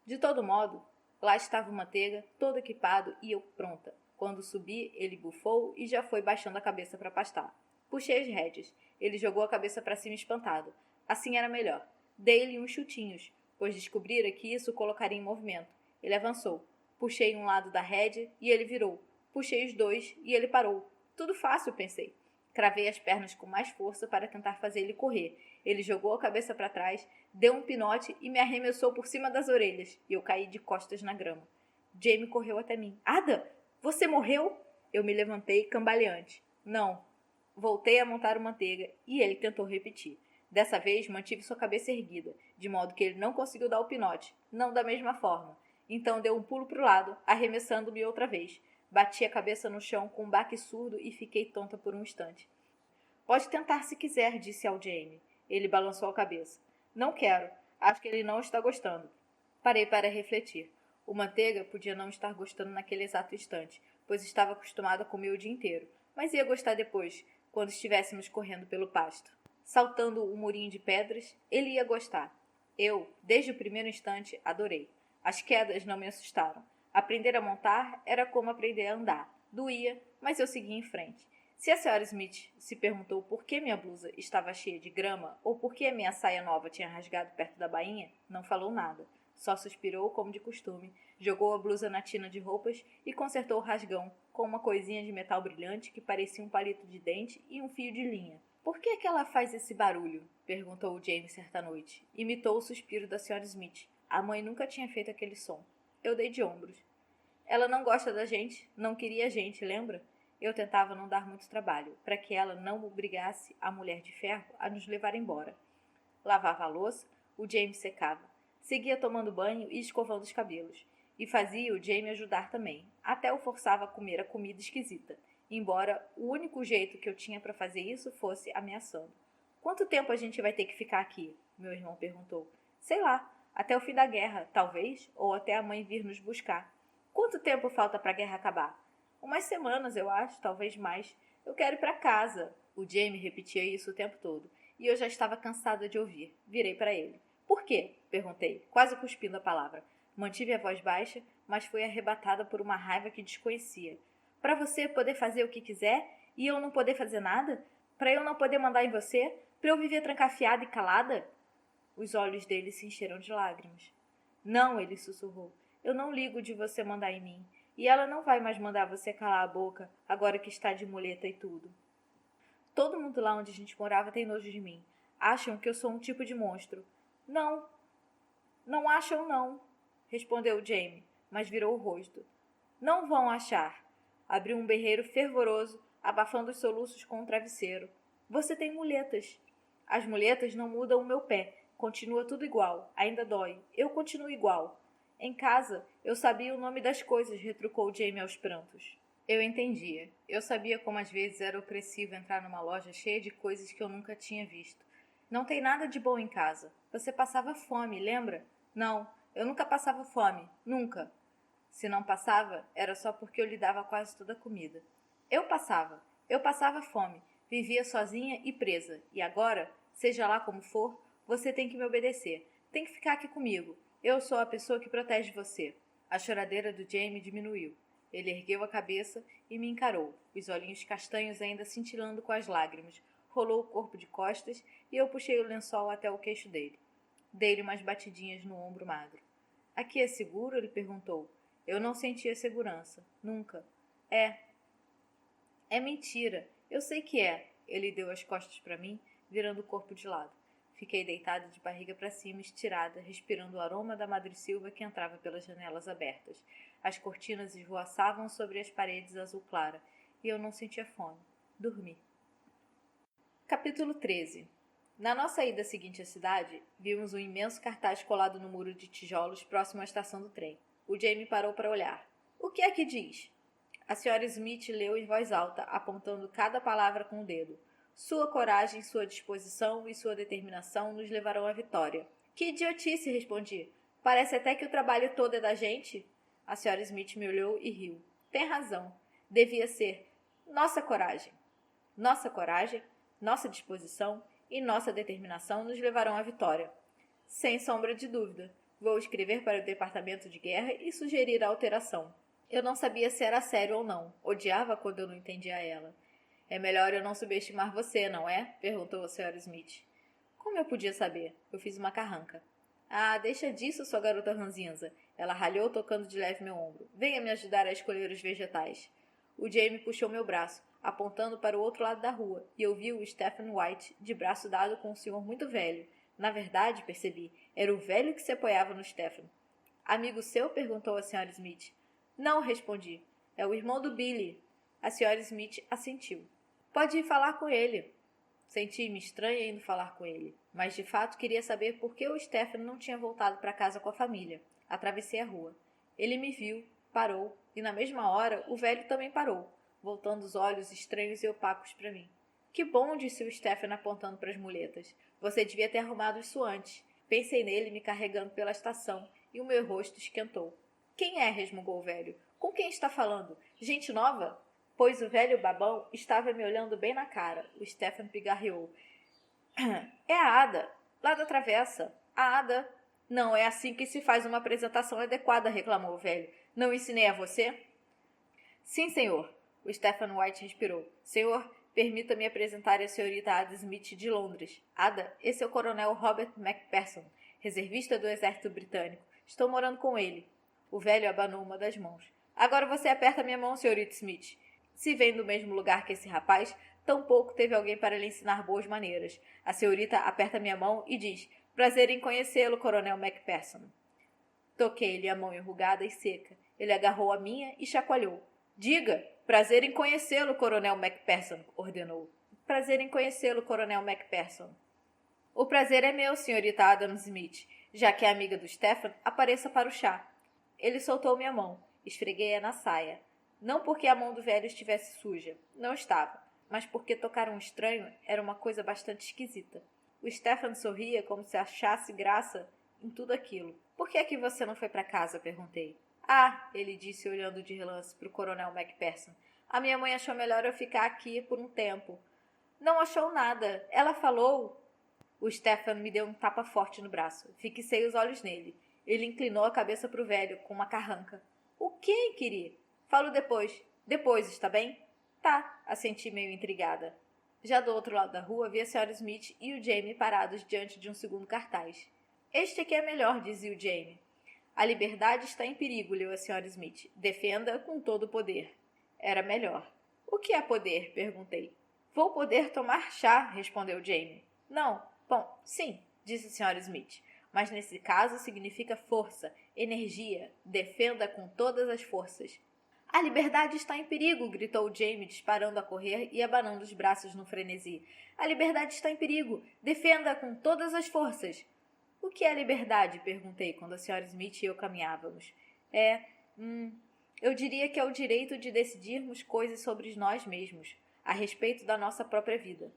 De todo modo, lá estava o Manteiga, todo equipado e eu pronta. Quando subi, ele bufou e já foi baixando a cabeça para pastar. Puxei as rédeas. Ele jogou a cabeça para cima espantado. Assim era melhor. Dei-lhe uns chutinhos, pois descobrira que isso o colocaria em movimento. Ele avançou. Puxei um lado da rédea e ele virou. Puxei os dois e ele parou. Tudo fácil, pensei. Cravei as pernas com mais força para tentar fazer ele correr. Ele jogou a cabeça para trás, deu um pinote e me arremessou por cima das orelhas, e eu caí de costas na grama. Jamie correu até mim. Ada, você morreu? Eu me levantei cambaleante. Não. Voltei a montar o Manteiga e ele tentou repetir. Dessa vez mantive sua cabeça erguida, de modo que ele não conseguiu dar o pinote, não da mesma forma. Então deu um pulo para o lado, arremessando-me outra vez. Bati a cabeça no chão com um baque surdo e fiquei tonta por um instante. Pode tentar se quiser, disse ao Jamie. Ele balançou a cabeça. Não quero. Acho que ele não está gostando. Parei para refletir. O Manteiga podia não estar gostando naquele exato instante, pois estava acostumado a comer o dia inteiro, mas ia gostar depois, quando estivéssemos correndo pelo pasto. Saltando o murinho de pedras, ele ia gostar. Eu, desde o primeiro instante, adorei. As quedas não me assustaram. Aprender a montar era como aprender a andar. Doía, mas eu segui em frente. Se a Sra. Smith se perguntou por que minha blusa estava cheia de grama ou por que a minha saia nova tinha rasgado perto da bainha, não falou nada. Só suspirou, como de costume, jogou a blusa na tina de roupas e consertou o rasgão com uma coisinha de metal brilhante que parecia um palito de dente e um fio de linha. Por que é que ela faz esse barulho? Perguntou o James certa noite. Imitou o suspiro da Sra. Smith. A mãe nunca tinha feito aquele som. Eu dei de ombros. Ela não gosta da gente, não queria a gente, lembra? Eu tentava não dar muito trabalho, para que ela não obrigasse a mulher de ferro a nos levar embora. Lavava a louça, o James secava. Seguia tomando banho e escovando os cabelos. E fazia o Jamie ajudar também. Até o forçava a comer a comida esquisita, embora o único jeito que eu tinha para fazer isso fosse ameaçando. Quanto tempo a gente vai ter que ficar aqui? Meu irmão perguntou. Sei lá, até o fim da guerra, talvez, ou até a mãe vir nos buscar. Quanto tempo falta para a guerra acabar? Umas semanas, eu acho, talvez mais. Eu quero ir para casa. O Jamie repetia isso o tempo todo, e eu já estava cansada de ouvir. Virei para ele. Por quê? Perguntei, quase cuspindo a palavra. Mantive a voz baixa, mas fui arrebatada por uma raiva que desconhecia. Para você poder fazer o que quiser e eu não poder fazer nada? Para eu não poder mandar em você? Para eu viver trancafiada e calada? Os olhos dele se encheram de lágrimas. Não, ele sussurrou. Eu não ligo de você mandar em mim. E ela não vai mais mandar você calar a boca, agora que está de muleta e tudo. Todo mundo lá onde a gente morava tem nojo de mim. Acham que eu sou um tipo de monstro. Não. Não acham, não, respondeu Jamie, mas virou o rosto. Não vão achar. Abriu um berreiro fervoroso, abafando os soluços com o travesseiro. Você tem muletas. As muletas não mudam o meu pé. Continua tudo igual. Ainda dói. Eu continuo igual. Em casa, eu sabia o nome das coisas, retrucou Jamie aos prantos. Eu entendia. Eu sabia como às vezes era opressivo entrar numa loja cheia de coisas que eu nunca tinha visto. Não tem nada de bom em casa. Você passava fome, lembra? Não, eu nunca passava fome. Nunca. Se não passava, era só porque eu lhe dava quase toda a comida. Eu passava fome. Vivia sozinha e presa. E agora, seja lá como for, você tem que me obedecer. Tem que ficar aqui comigo. Eu sou a pessoa que protege você. A choradeira do Jamie diminuiu. Ele ergueu a cabeça e me encarou, os olhinhos castanhos ainda cintilando com as lágrimas. Rolou o corpo de costas e eu puxei o lençol até o queixo dele. Dei-lhe umas batidinhas no ombro magro. Aqui é seguro? Ele perguntou. Eu não sentia segurança. Nunca. É. É mentira. Eu sei que é. Ele deu as costas para mim, virando o corpo de lado. Fiquei deitada de barriga para cima, estirada, respirando o aroma da madressilva que entrava pelas janelas abertas. As cortinas esvoaçavam sobre as paredes azul clara, e eu não sentia fome. Dormi. Capítulo 13. Na nossa ida seguinte à cidade, vimos um imenso cartaz colado no muro de tijolos próximo à estação do trem. O Jamie parou para olhar. O que é que diz? A Sra. Smith leu em voz alta, apontando cada palavra com o dedo. Sua coragem, sua disposição e sua determinação nos levarão à vitória. Que idiotice, respondi. Parece até que o trabalho todo é da gente. A Sra. Smith me olhou e riu. Tem razão. Devia ser nossa coragem. Nossa coragem, nossa disposição e nossa determinação nos levarão à vitória. Sem sombra de dúvida. Vou escrever para o Departamento de Guerra e sugerir a alteração. Eu não sabia se era sério ou não. Odiava quando eu não entendia ela. É melhor eu não subestimar você, não é? Perguntou a Sra. Smith. Como eu podia saber? Eu fiz uma carranca. Ah, deixa disso, sua garota ranzinza. Ela ralhou, tocando de leve meu ombro. Venha me ajudar a escolher os vegetais. O Jamie puxou meu braço, apontando para o outro lado da rua, e eu vi o Stephen White, de braço dado com um senhor muito velho. Na verdade, percebi, era o velho que se apoiava no Stephen. Amigo seu? Perguntou a Sra. Smith. Não, respondi. É o irmão do Billy. A Sra. Smith assentiu. Pode ir falar com ele. Senti-me estranha indo falar com ele, mas de fato queria saber por que o Stephen não tinha voltado para casa com a família. Atravessei a rua. Ele me viu, parou, e na mesma hora o velho também parou, voltando os olhos estranhos e opacos para mim. Que bom, disse o Stephen apontando para as muletas. Você devia ter arrumado isso antes. Pensei nele me carregando pela estação, e o meu rosto esquentou. Quem é? Resmungou o velho. Com quem está falando? Gente nova? Pois o velho babão estava me olhando bem na cara. O Stephen pigarreou. É a Ada, lá da travessa. A Ada. Não é assim que se faz uma apresentação adequada, reclamou o velho. Não ensinei a você? Sim, senhor. O Stephen White respirou. Senhor, permita-me apresentar a senhorita Ada Smith de Londres. Ada, esse é o coronel Robert Macpherson, reservista do exército britânico. Estou morando com ele. O velho abanou uma das mãos. Agora você aperta minha mão, senhorita Smith. Se vem do mesmo lugar que esse rapaz, tampouco teve alguém para lhe ensinar boas maneiras. A senhorita aperta minha mão e diz, prazer em conhecê-lo, coronel Macpherson. Toquei-lhe a mão enrugada e seca. Ele agarrou a minha e chacoalhou. Diga, prazer em conhecê-lo, coronel Macpherson, ordenou. Prazer em conhecê-lo, coronel Macpherson. O prazer é meu, senhorita Adams Smith. Já que é amiga do Stephen, apareça para o chá. Ele soltou minha mão. Esfreguei-a na saia. Não porque a mão do velho estivesse suja. Não estava. Mas porque tocar um estranho era uma coisa bastante esquisita. O Stephen sorria como se achasse graça em tudo aquilo. Por que é que você não foi para casa? Perguntei. Ah, ele disse olhando de relance para o coronel Macpherson. A minha mãe achou melhor eu ficar aqui por um tempo. Não achou nada. Ela falou... O Stephen me deu um tapa forte no braço. Fixei os olhos nele. Ele inclinou a cabeça para o velho, com uma carranca. O que, inquiri? Falo depois. Depois, está bem? Tá, assenti meio intrigada. Já do outro lado da rua, vi a Sra. Smith e o Jamie parados diante de um segundo cartaz. Este aqui é melhor, dizia o Jamie. A liberdade está em perigo, leu a Sra. Smith. Defenda com todo o poder. Era melhor. O que é poder? Perguntei. Vou poder tomar chá, respondeu Jamie. Não. Bom, sim, disse a Sra. Smith. Mas nesse caso significa força, energia. Defenda com todas as forças. A liberdade está em perigo, gritou Jamie, disparando a correr e abanando os braços no frenesi. A liberdade está em perigo. Defenda com todas as forças. O que é liberdade? Perguntei quando a Sra. Smith e eu caminhávamos. Eu diria que é o direito de decidirmos coisas sobre nós mesmos, a respeito da nossa própria vida.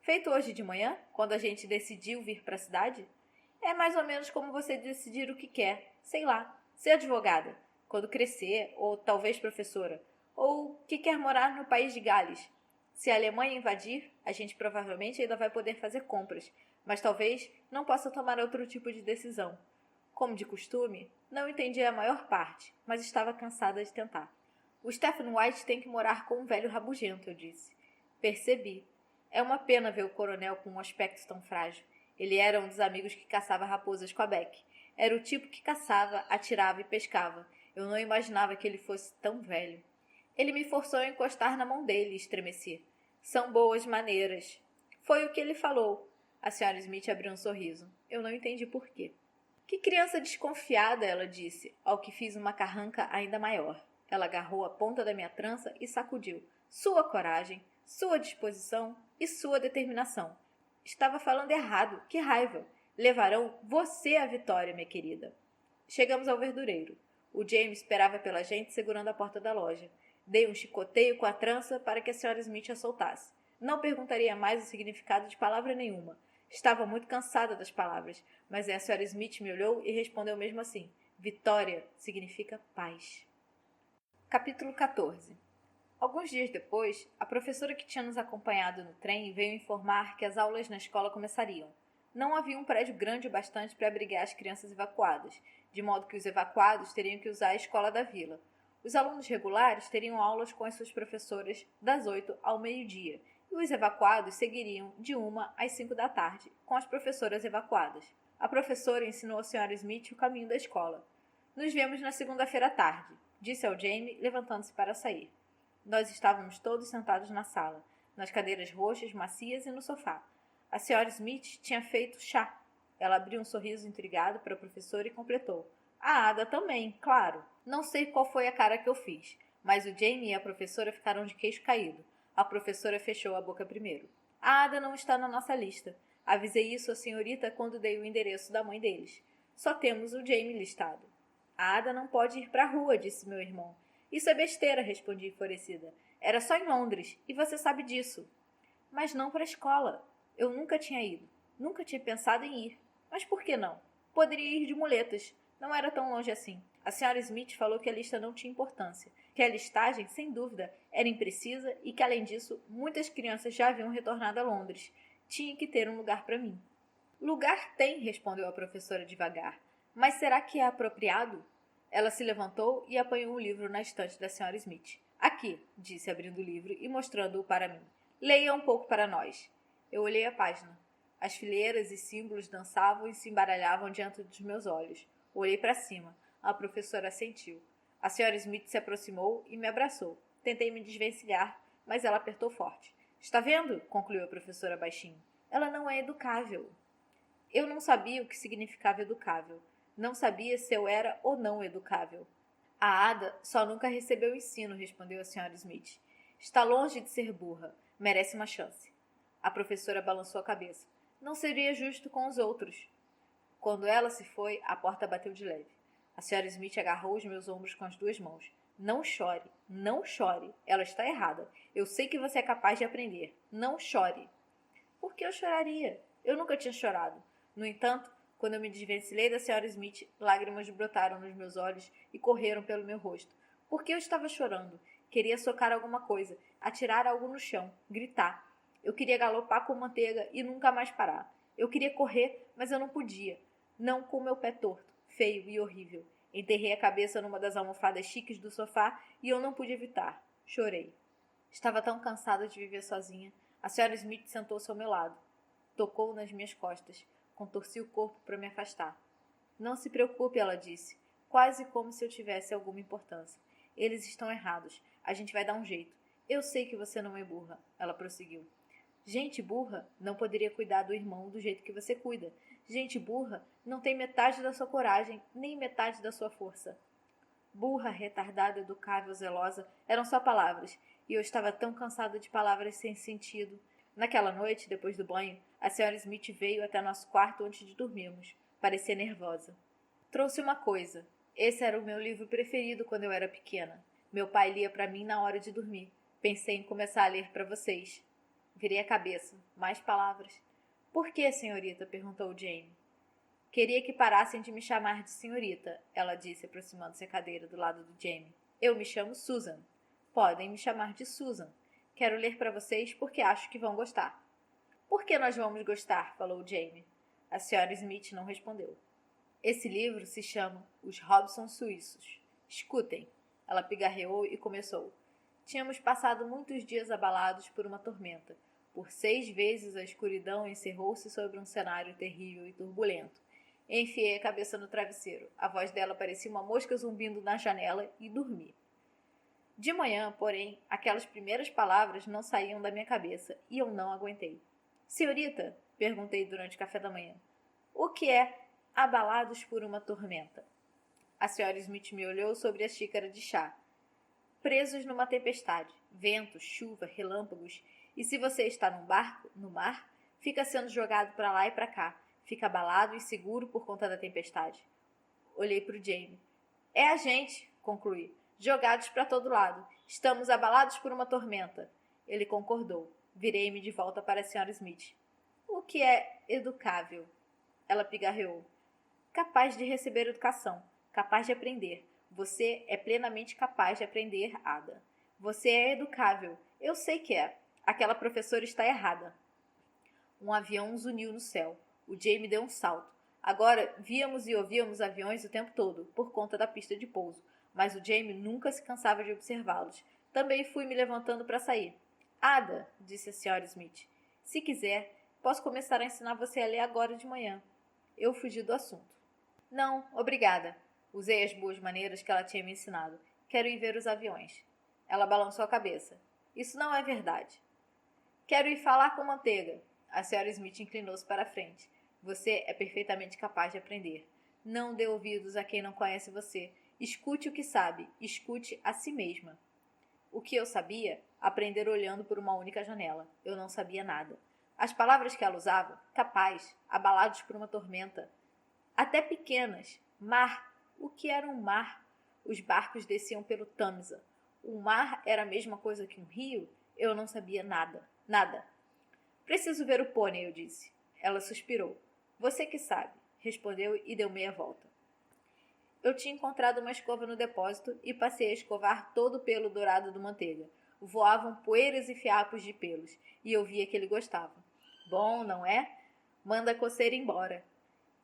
Feito hoje de manhã, quando a gente decidiu vir para a cidade? É mais ou menos como você decidir o que quer, sei lá, ser advogada, quando crescer, ou talvez professora, ou que quer morar no país de Gales. Se a Alemanha invadir, a gente provavelmente ainda vai poder fazer compras, mas talvez não possa tomar outro tipo de decisão. Como de costume, não entendi a maior parte, mas estava cansada de tentar. O Stephen White tem que morar com um velho rabugento, eu disse. Percebi. É uma pena ver o coronel com um aspecto tão frágil. Ele era um dos amigos que caçava raposas com a Beck. Era o tipo que caçava, atirava e pescava. Eu não imaginava que ele fosse tão velho. Ele me forçou a encostar na mão dele e estremeci. São boas maneiras. Foi o que ele falou. A senhora Smith abriu um sorriso. Eu não entendi por quê. Que criança desconfiada, ela disse, ao que fiz uma carranca ainda maior. Ela agarrou a ponta da minha trança e sacudiu. Sua coragem, sua disposição e sua determinação. Estava falando errado. Que raiva! Levarão você à vitória, minha querida. Chegamos ao verdureiro. O James esperava pela gente segurando a porta da loja. Dei um chicoteio com a trança para que a senhora Smith a soltasse. Não perguntaria mais o significado de palavra nenhuma. Estava muito cansada das palavras, mas a senhora Smith me olhou e respondeu mesmo assim. Vitória significa paz. Capítulo 14. Alguns dias depois, a professora que tinha nos acompanhado no trem veio informar que as aulas na escola começariam. Não havia um prédio grande o bastante para abrigar as crianças evacuadas, de modo que os evacuados teriam que usar a escola da vila. Os alunos regulares teriam aulas com as suas professoras das 8 ao meio-dia, e os evacuados seguiriam de 1 às 5 da tarde, com as professoras evacuadas. A professora ensinou a senhora Smith o caminho da escola. Nos vemos na segunda-feira à tarde, disse ao Jamie, levantando-se para sair. Nós estávamos todos sentados na sala, nas cadeiras roxas, macias e no sofá. A senhora Smith tinha feito chá. Ela abriu um sorriso intrigado para a professora e completou. A Ada também, claro. Não sei qual foi a cara que eu fiz, mas o Jamie e a professora ficaram de queixo caído. A professora fechou a boca primeiro. A Ada não está na nossa lista. Avisei isso à senhorita quando dei o endereço da mãe deles. Só temos o Jamie listado. A Ada não pode ir para a rua, disse meu irmão. Isso é besteira, respondi enfurecida. Era só em Londres, e você sabe disso. Mas não para a escola. Eu nunca tinha ido. Nunca tinha pensado em ir. Mas por que não? Poderia ir de muletas. Não era tão longe assim. A senhora Smith falou que a lista não tinha importância, que a listagem, sem dúvida, era imprecisa e que, além disso, muitas crianças já haviam retornado a Londres. Tinha que ter um lugar para mim. Lugar tem, respondeu a professora devagar. Mas será que é apropriado? Ela se levantou e apanhou um livro na estante da senhora Smith. Aqui, disse, abrindo o livro e mostrando-o para mim. Leia um pouco para nós. Eu olhei a página. As fileiras e símbolos dançavam e se embaralhavam diante dos meus olhos. Olhei para cima. A professora assentiu. A senhora Smith se aproximou e me abraçou. Tentei me desvencilhar, mas ela apertou forte. Está vendo? Concluiu a professora baixinho. Ela não é educável. Eu não sabia o que significava educável. Não sabia se eu era ou não educável. A Ada só nunca recebeu ensino, respondeu a senhora Smith. Está longe de ser burra. Merece uma chance. A professora balançou a cabeça. Não seria justo com os outros. Quando ela se foi, a porta bateu de leve. A senhora Smith agarrou os meus ombros com as duas mãos. Não chore, não chore. Ela está errada. Eu sei que você é capaz de aprender. Não chore. Por que eu choraria? Eu nunca tinha chorado. No entanto, quando eu me desvencilhei da senhora Smith, lágrimas brotaram nos meus olhos e correram pelo meu rosto. Por que eu estava chorando? Queria socar alguma coisa, atirar algo no chão, gritar. Eu queria galopar com manteiga e nunca mais parar. Eu queria correr, mas eu não podia. Não com meu pé torto, feio e horrível. Enterrei a cabeça numa das almofadas chiques do sofá e eu não pude evitar. Chorei. Estava tão cansada de viver sozinha. A senhora Smith sentou-se ao meu lado. Tocou nas minhas costas. Contorci o corpo para me afastar. Não se preocupe, ela disse, quase como se eu tivesse alguma importância. Eles estão errados. A gente vai dar um jeito. Eu sei que você não é burra, ela prosseguiu. Gente burra não poderia cuidar do irmão do jeito que você cuida. Gente burra não tem metade da sua coragem, nem metade da sua força. Burra, retardada, educável, zelosa, eram só palavras, e eu estava tão cansada de palavras sem sentido. Naquela noite, depois do banho, a senhora Smith veio até nosso quarto antes de dormirmos. Parecia nervosa. Trouxe uma coisa. Esse era o meu livro preferido quando eu era pequena. Meu pai lia para mim na hora de dormir. Pensei em começar a ler para vocês. Virei a cabeça. Mais palavras. Por que, senhorita? Perguntou Jane. Queria que parassem de me chamar de senhorita, ela disse, aproximando-se a cadeira do lado do Jamie. Eu me chamo Susan. Podem me chamar de Susan. Quero ler para vocês porque acho que vão gostar. Por que nós vamos gostar? Falou Jamie. A senhora Smith não respondeu. Esse livro se chama Os Robson Suíços. Escutem. Ela pigarreou e começou. Tínhamos passado muitos dias abalados por uma tormenta. Por 6 vezes a escuridão encerrou-se sobre um cenário terrível e turbulento. Enfiei a cabeça no travesseiro. A voz dela parecia uma mosca zumbindo na janela e dormi. De manhã, porém, aquelas primeiras palavras não saíam da minha cabeça e eu não aguentei. Senhorita, perguntei durante o café da manhã, o que é abalados por uma tormenta? A senhora Smith me olhou sobre a xícara de chá. Presos numa tempestade, vento, chuva, relâmpagos, e se você está num barco, no mar, fica sendo jogado para lá e para cá, fica abalado e seguro por conta da tempestade. Olhei para o Jamie. É a gente, concluí, jogados para todo lado. Estamos abalados por uma tormenta. Ele concordou. Virei-me de volta para a senhora Smith. O que é educável? Ela pigarreou. Capaz de receber educação, capaz de aprender. Você é plenamente capaz de aprender, Ada. Você é educável. Eu sei que é. Aquela professora está errada. Um avião zuniu no céu. O Jamie deu um salto. Agora víamos e ouvíamos aviões o tempo todo, por conta da pista de pouso. Mas o Jamie nunca se cansava de observá-los. Também fui me levantando para sair. Ada, disse a senhora Smith, se quiser, posso começar a ensinar você a ler agora de manhã. Eu fugi do assunto. Não, obrigada. Usei as boas maneiras que ela tinha me ensinado. Quero ir ver os aviões. Ela balançou a cabeça. Isso não é verdade. Quero ir falar com Manteiga. A senhora Smith inclinou-se para a frente. Você é perfeitamente capaz de aprender. Não dê ouvidos a quem não conhece você. Escute o que sabe. Escute a si mesma. O que eu sabia? Aprender olhando por uma única janela. Eu não sabia nada. As palavras que ela usava, capaz, abalados por uma tormenta, até pequenas, mar. O que era um mar? Os barcos desciam pelo Tâmisa. O mar era a mesma coisa que um rio? Eu não sabia nada. Nada. Preciso ver o pônei, eu disse. Ela suspirou. Você que sabe, respondeu e deu meia volta. Eu tinha encontrado uma escova no depósito e passei a escovar todo o pelo dourado do Manteiga. Voavam poeiras e fiapos de pelos, e eu via que ele gostava. Bom, não é? Manda a coceira embora.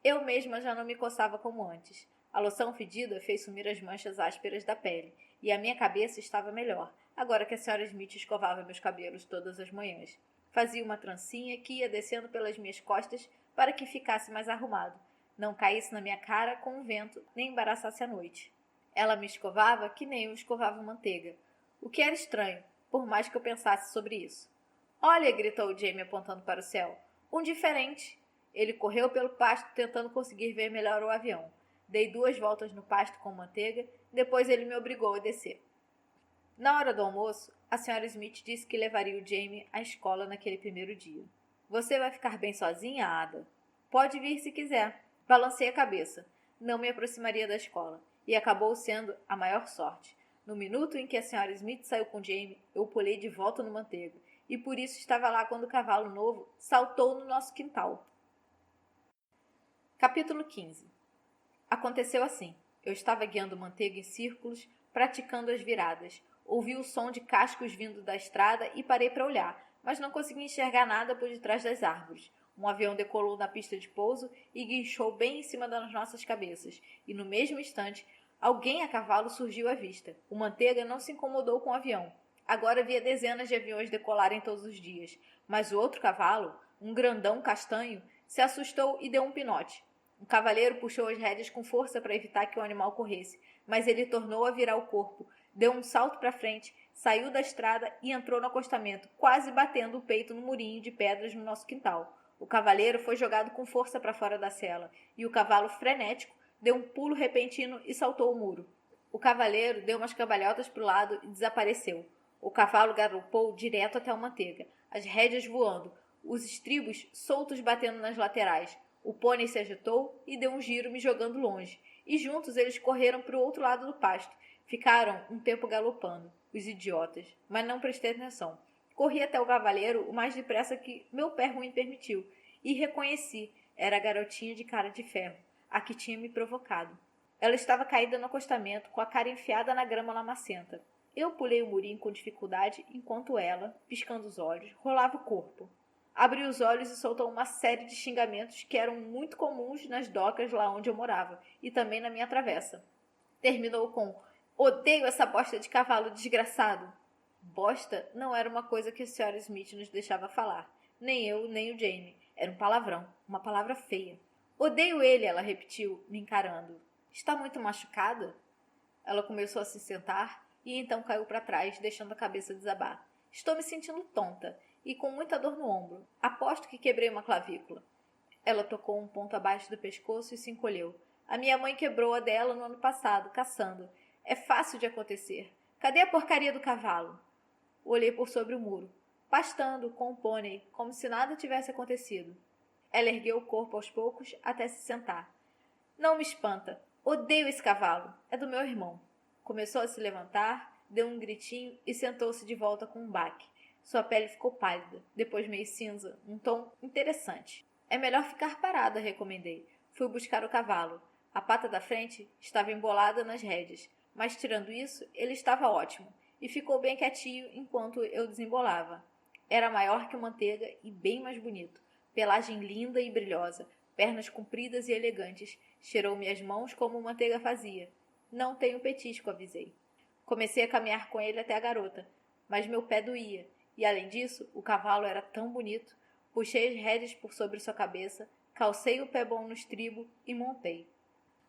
Eu mesma já não me coçava como antes. A loção fedida fez sumir as manchas ásperas da pele, e a minha cabeça estava melhor, agora que a senhora Smith escovava meus cabelos todas as manhãs. Fazia uma trancinha que ia descendo pelas minhas costas para que ficasse mais arrumado, não caísse na minha cara com o vento, nem embaraçasse a noite. Ela me escovava que nem eu escovava Manteiga, o que era estranho, por mais que eu pensasse sobre isso. Olha, gritou Jamie apontando para o céu, um diferente. Ele correu pelo pasto tentando conseguir ver melhor o avião. Dei 2 voltas no pasto com Manteiga, depois ele me obrigou a descer. Na hora do almoço, a senhora Smith disse que levaria o Jamie à escola naquele primeiro dia. Você vai ficar bem sozinha, Ada? Pode vir se quiser. Balancei a cabeça. Não me aproximaria da escola. E acabou sendo a maior sorte. No minuto em que a senhora Smith saiu com Jamie, eu pulei de volta no Manteiga. E por isso estava lá quando o cavalo novo saltou no nosso quintal. Capítulo 15. Aconteceu assim. Eu estava guiando Manteiga em círculos, praticando as viradas. Ouvi o som de cascos vindo da estrada e parei para olhar, mas não consegui enxergar nada por detrás das árvores. Um avião decolou na pista de pouso e guinchou bem em cima das nossas cabeças. E no mesmo instante, alguém a cavalo surgiu à vista. O Manteiga não se incomodou com o avião. Agora via dezenas de aviões decolarem todos os dias. Mas o outro cavalo, um grandão castanho, se assustou e deu um pinote. O cavaleiro puxou as rédeas com força para evitar que o animal corresse, mas ele tornou a virar o corpo, deu um salto para frente, saiu da estrada e entrou no acostamento, quase batendo o peito no murinho de pedras no nosso quintal. O cavaleiro foi jogado com força para fora da cela, e o cavalo, frenético, deu um pulo repentino e saltou o muro. O cavaleiro deu umas cambalhotas para o lado e desapareceu. O cavalo galopou direto até o Manteiga, as rédeas voando, os estribos soltos batendo nas laterais. O pônei se agitou e deu um giro me jogando longe, e juntos eles correram para o outro lado do pasto. Ficaram um tempo galopando, os idiotas, mas não prestei atenção. Corri até o cavaleiro o mais depressa que meu pé ruim permitiu e reconheci. Era a garotinha de cara de ferro, a que tinha me provocado. Ela estava caída no acostamento, com a cara enfiada na grama lamacenta. Eu pulei o murinho com dificuldade, enquanto ela, piscando os olhos, rolava o corpo. Abriu os olhos e soltou uma série de xingamentos que eram muito comuns nas docas lá onde eu morava, e também na minha travessa. Terminou com: "Odeio essa bosta de cavalo desgraçado." Bosta não era uma coisa que a Sra. Smith nos deixava falar. Nem eu, nem o Jamie. Era um palavrão, uma palavra feia. "Odeio ele", ela repetiu, me encarando. "Está muito machucada?" Ela começou a se sentar e então caiu para trás, deixando a cabeça desabar. "Estou me sentindo tonta e com muita dor no ombro. Aposto que quebrei uma clavícula." Ela tocou um ponto abaixo do pescoço e se encolheu. "A minha mãe quebrou a dela no ano passado, caçando. É fácil de acontecer. Cadê a porcaria do cavalo?" Olhei por sobre o muro, pastando com o pônei, como se nada tivesse acontecido. Ela ergueu o corpo aos poucos até se sentar. "Não me espanta. Odeio esse cavalo. É do meu irmão." Começou a se levantar, deu um gritinho e sentou-se de volta com um baque. Sua pele ficou pálida, depois meio cinza, um tom interessante. "É melhor ficar parada", recomendei. Fui buscar o cavalo. A pata da frente estava embolada nas rédeas, mas tirando isso, ele estava ótimo, e ficou bem quietinho enquanto eu desembolava. Era maior que o Manteiga e bem mais bonito. Pelagem linda e brilhosa, pernas compridas e elegantes. Cheirou-me as mãos como o Manteiga fazia. "Não tenho petisco", avisei. Comecei a caminhar com ele até a garota, mas meu pé doía, e além disso, o cavalo era tão bonito. Puxei as rédeas por sobre sua cabeça, calcei o pé bom no estribo e montei.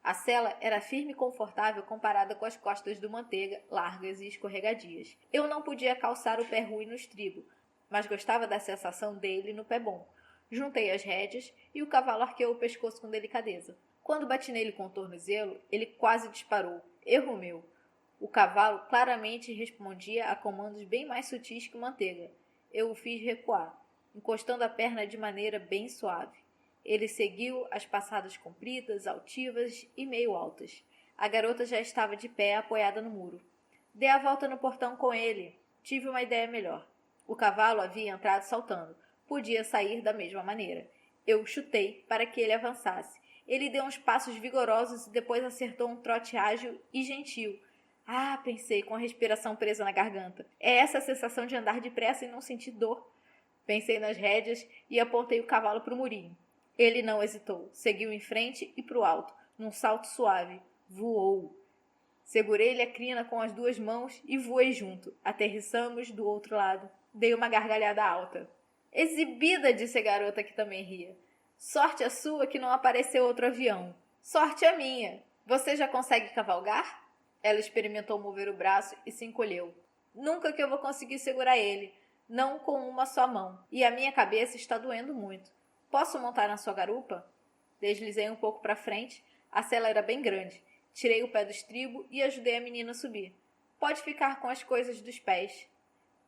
A sela era firme e confortável comparada com as costas do Manteiga, largas e escorregadias. Eu não podia calçar o pé ruim no estribo, mas gostava da sensação dele no pé bom. Juntei as rédeas e o cavalo arqueou o pescoço com delicadeza. Quando bati nele com o tornozelo, ele quase disparou. Erro meu. O cavalo claramente respondia a comandos bem mais sutis que o Manteiga. Eu o fiz recuar, encostando a perna de maneira bem suave. Ele seguiu as passadas compridas, altivas e meio altas. A garota já estava de pé, apoiada no muro. Dei a volta no portão com ele. Tive uma ideia melhor. O cavalo havia entrado saltando. Podia sair da mesma maneira. Eu o chutei para que ele avançasse. Ele deu uns passos vigorosos e depois acertou um trote ágil e gentil. "Ah", pensei, com a respiração presa na garganta. "É essa a sensação de andar depressa e não sentir dor." Pensei nas rédeas e apontei o cavalo para o murinho. Ele não hesitou. Seguiu em frente e para o alto, num salto suave. Voou. Segurei-lhe a crina com as duas mãos e voei junto. Aterrissamos do outro lado. Dei uma gargalhada alta. "Exibida", disse a garota, que também ria. "Sorte a sua que não apareceu outro avião." "Sorte a minha. Você já consegue cavalgar?" Ela experimentou mover o braço e se encolheu. "Nunca que eu vou conseguir segurar ele. Não com uma só mão. E a minha cabeça está doendo muito. Posso montar na sua garupa?" Deslizei um pouco para frente. A sela era bem grande. Tirei o pé do estribo e ajudei a menina a subir. "Pode ficar com as coisas dos pés."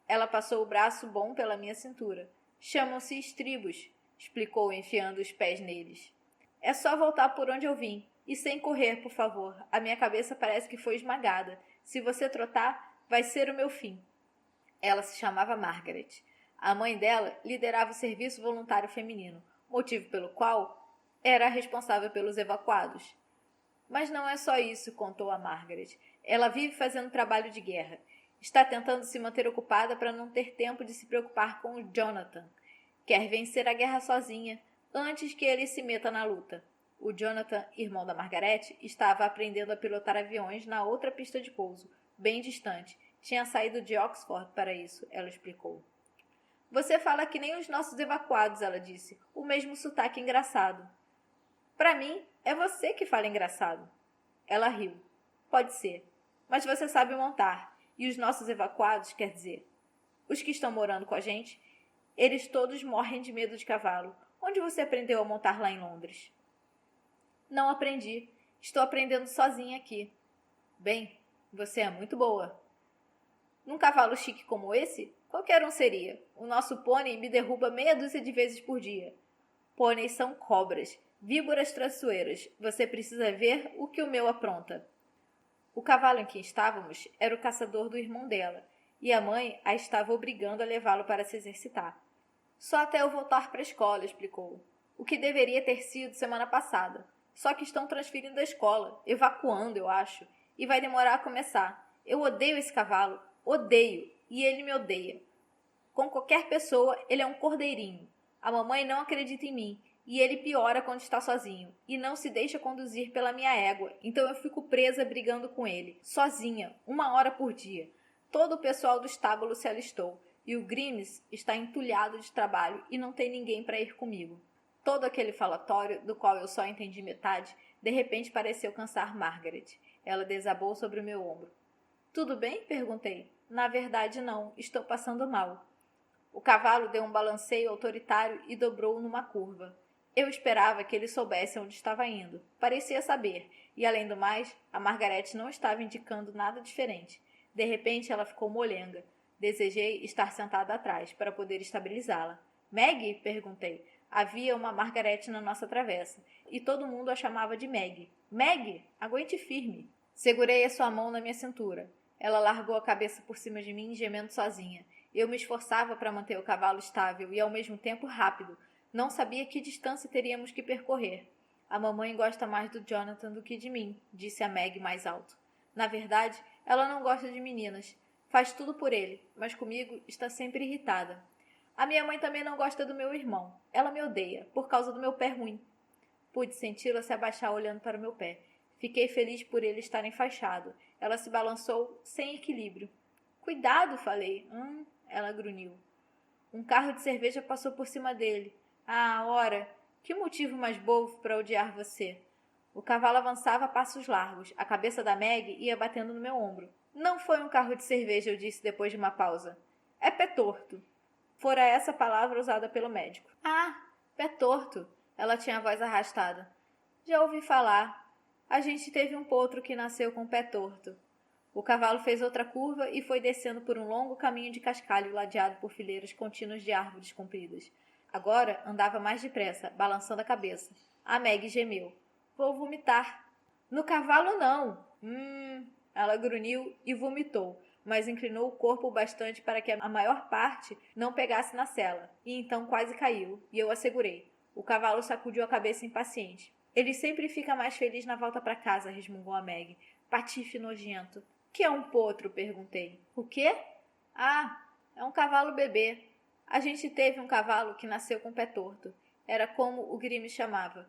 Ela passou o braço bom pela minha cintura. "Chamam-se estribos", explicou, enfiando os pés neles. "É só voltar por onde eu vim. E sem correr, por favor. A minha cabeça parece que foi esmagada. Se você trotar, vai ser o meu fim." Ela se chamava Margaret. A mãe dela liderava o serviço voluntário feminino, motivo pelo qual era a responsável pelos evacuados. "Mas não é só isso", contou a Margaret. "Ela vive fazendo trabalho de guerra. Está tentando se manter ocupada para não ter tempo de se preocupar com o Jonathan. Quer vencer a guerra sozinha, antes que ele se meta na luta." O Jonathan, irmão da Margaret, estava aprendendo a pilotar aviões na outra pista de pouso, bem distante. Tinha saído de Oxford para isso, ela explicou. "Você fala que nem os nossos evacuados", ela disse, o mesmo sotaque engraçado. "Para mim, é você que fala engraçado." Ela riu. "Pode ser, mas você sabe montar. E os nossos evacuados, quer dizer, os que estão morando com a gente, eles todos morrem de medo de cavalo. Onde você aprendeu a montar lá em Londres?" "Não aprendi. Estou aprendendo sozinha aqui." "Bem, você é muito boa." "Num cavalo chique como esse, qualquer um seria. O nosso pônei me derruba meia dúzia de vezes por dia." "Pôneis são cobras, víboras traiçoeiras. Você precisa ver o que o meu apronta." O cavalo em que estávamos era o caçador do irmão dela. e a mãe a estava obrigando a levá-lo para se exercitar. Só até eu voltar para a escola, explicou. O que deveria ter sido semana passada. Só que estão transferindo a escola, evacuando, eu acho, e vai demorar a começar. Eu odeio esse cavalo, odeio, e ele me odeia. Com qualquer pessoa, ele é um cordeirinho. A mamãe não acredita em mim, e ele piora quando está sozinho, e não se deixa conduzir pela minha égua, então eu fico presa brigando com ele, sozinha, 1 hora por dia. Todo o pessoal do estábulo se alistou, e o Grimes está entulhado de trabalho e não tem ninguém para ir comigo. Todo aquele falatório, do qual eu só entendi metade, de repente pareceu cansar Margaret. Ela desabou sobre o meu ombro. Tudo bem? Perguntei. Na verdade, não. Estou passando mal. O cavalo deu um balanceio autoritário e dobrou numa curva. Eu esperava que ele soubesse onde estava indo. Parecia saber, e além do mais, a Margaret não estava indicando nada diferente. De repente, ela ficou molenga. Desejei estar sentada atrás, para poder estabilizá-la. Maggie? Perguntei. Havia uma Margaret na nossa travessa, e todo mundo a chamava de Maggie. Maggie, aguente firme. Segurei a sua mão na minha cintura. Ela largou a cabeça por cima de mim, gemendo sozinha. Eu me esforçava para manter o cavalo estável e, ao mesmo tempo, rápido. Não sabia que distância teríamos que percorrer. A mamãe gosta mais do Jonathan do que de mim, disse a Meg mais alto. Na verdade, ela não gosta de meninas. Faz tudo por ele, mas comigo está sempre irritada. A minha mãe também não gosta do meu irmão. Ela me odeia, por causa do meu pé ruim. Pude senti-la se abaixar olhando para o meu pé. Fiquei feliz por ele estar enfaixado. Ela se balançou sem equilíbrio. Cuidado, falei. Ela grunhiu. Um carro de cerveja passou por cima dele. Ah, ora, que motivo mais bobo para odiar você? O cavalo avançava a passos largos. A cabeça da Meg ia batendo no meu ombro. Não foi um carro de cerveja, eu disse depois de uma pausa. É pé torto. Fora essa palavra usada pelo médico. Ah, pé torto. Ela tinha a voz arrastada. Já ouvi falar. A gente teve um potro que nasceu com o pé torto. O cavalo fez outra curva e foi descendo por um longo caminho de cascalho ladeado por fileiras contínuas de árvores compridas. Agora andava mais depressa, balançando a cabeça. A Meg gemeu. Vou vomitar. No cavalo não. Ela grunhiu e vomitou, mas inclinou o corpo bastante para que a maior parte não pegasse na sela, e então quase caiu, e eu a segurei. O cavalo sacudiu a cabeça impaciente. Ele sempre fica mais feliz na volta para casa, resmungou a Meg. Patife nojento. Que é um potro? Perguntei. O quê? Ah, é um cavalo bebê. A gente teve um cavalo que nasceu com o pé torto. Era como o Grimm chamava.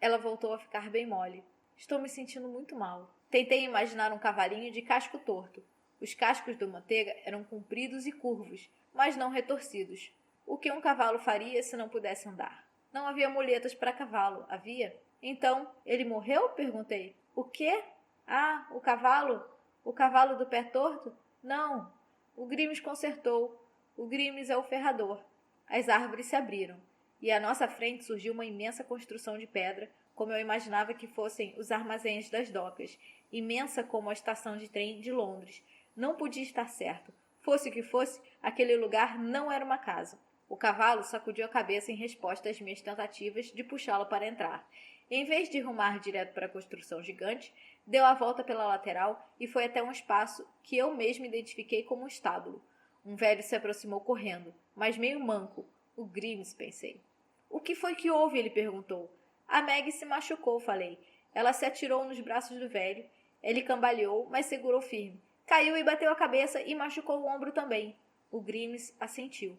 Ela voltou a ficar bem mole. Estou me sentindo muito mal. Tentei imaginar um cavalinho de casco torto. Os cascos do Manteiga eram compridos e curvos, mas não retorcidos. O que um cavalo faria se não pudesse andar? Não havia muletas para cavalo, havia? Então, ele morreu? Perguntei. O quê? Ah, o cavalo? O cavalo do pé torto? Não. O Grimes consertou. O Grimes é o ferrador. As árvores se abriram, e à nossa frente surgiu uma imensa construção de pedra, como eu imaginava que fossem os armazéns das docas, imensa como a estação de trem de Londres. Não podia estar certo. Fosse o que fosse, aquele lugar não era uma casa. O cavalo sacudiu a cabeça em resposta às minhas tentativas de puxá-lo para entrar. Em vez de rumar direto para a construção gigante, deu a volta pela lateral e foi até um espaço que eu mesmo identifiquei como um estábulo. Um velho se aproximou correndo, mas meio manco. O Grimes, pensei. O que foi que houve? Ele perguntou. A Meg se machucou, falei. Ela se atirou nos braços do velho. Ele cambaleou, mas segurou firme. Caiu e bateu a cabeça e machucou o ombro também. O Grimes assentiu.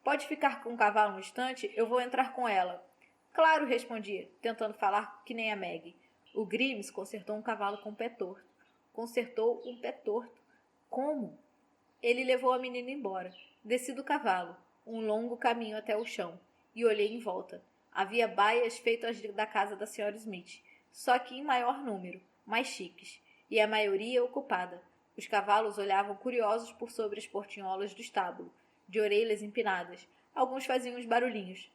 Pode ficar com o cavalo um instante? Eu vou entrar com ela. Claro, respondi, tentando falar que nem a Meg. O Grimes consertou um cavalo com o pé torto. Consertou um pé torto. Como? Ele levou a menina embora. Desci do cavalo, um longo caminho até o chão, e olhei em volta. Havia baias feitas da casa da Sra. Smith, só que em maior número, mais chiques, e a maioria ocupada. Os cavalos olhavam curiosos por sobre as portinholas do estábulo, de orelhas empinadas. Alguns faziam uns barulhinhos.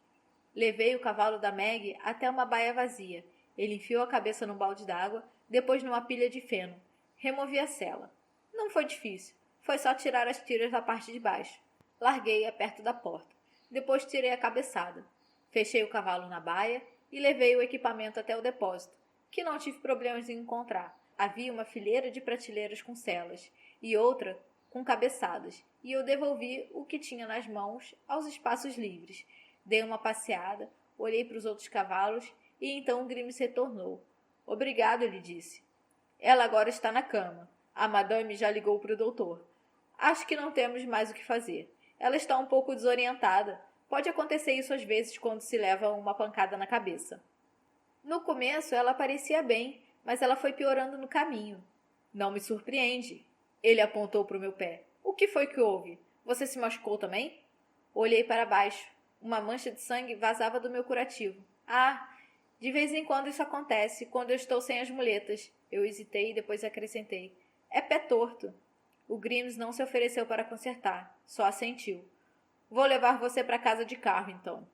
Levei o cavalo da Meg até uma baia vazia. Ele enfiou a cabeça num balde d'água, depois numa pilha de feno. Removi a sela. Não foi difícil. Foi só tirar as tiras da parte de baixo. Larguei-a perto da porta. Depois tirei a cabeçada. Fechei o cavalo na baia e levei o equipamento até o depósito, que não tive problemas em encontrar. Havia uma fileira de prateleiras com celas e outra com cabeçadas, e eu devolvi o que tinha nas mãos aos espaços livres. Dei uma passeada, olhei para os outros cavalos e então o Grimes retornou. Obrigado, ele disse. Ela agora está na cama. A madame já ligou para o doutor. Acho que não temos mais o que fazer. Ela está um pouco desorientada. Pode acontecer isso às vezes quando se leva uma pancada na cabeça. No começo ela parecia bem, mas ela foi piorando no caminho. Não me surpreende. Ele apontou para o meu pé. O que foi que houve? Você se machucou também? Olhei para baixo. Uma mancha de sangue vazava do meu curativo. Ah, de vez em quando isso acontece, quando eu estou sem as muletas. Eu hesitei e depois acrescentei. É pé torto. O Grimes não se ofereceu para consertar, só assentiu. Vou levar você para casa de carro, então.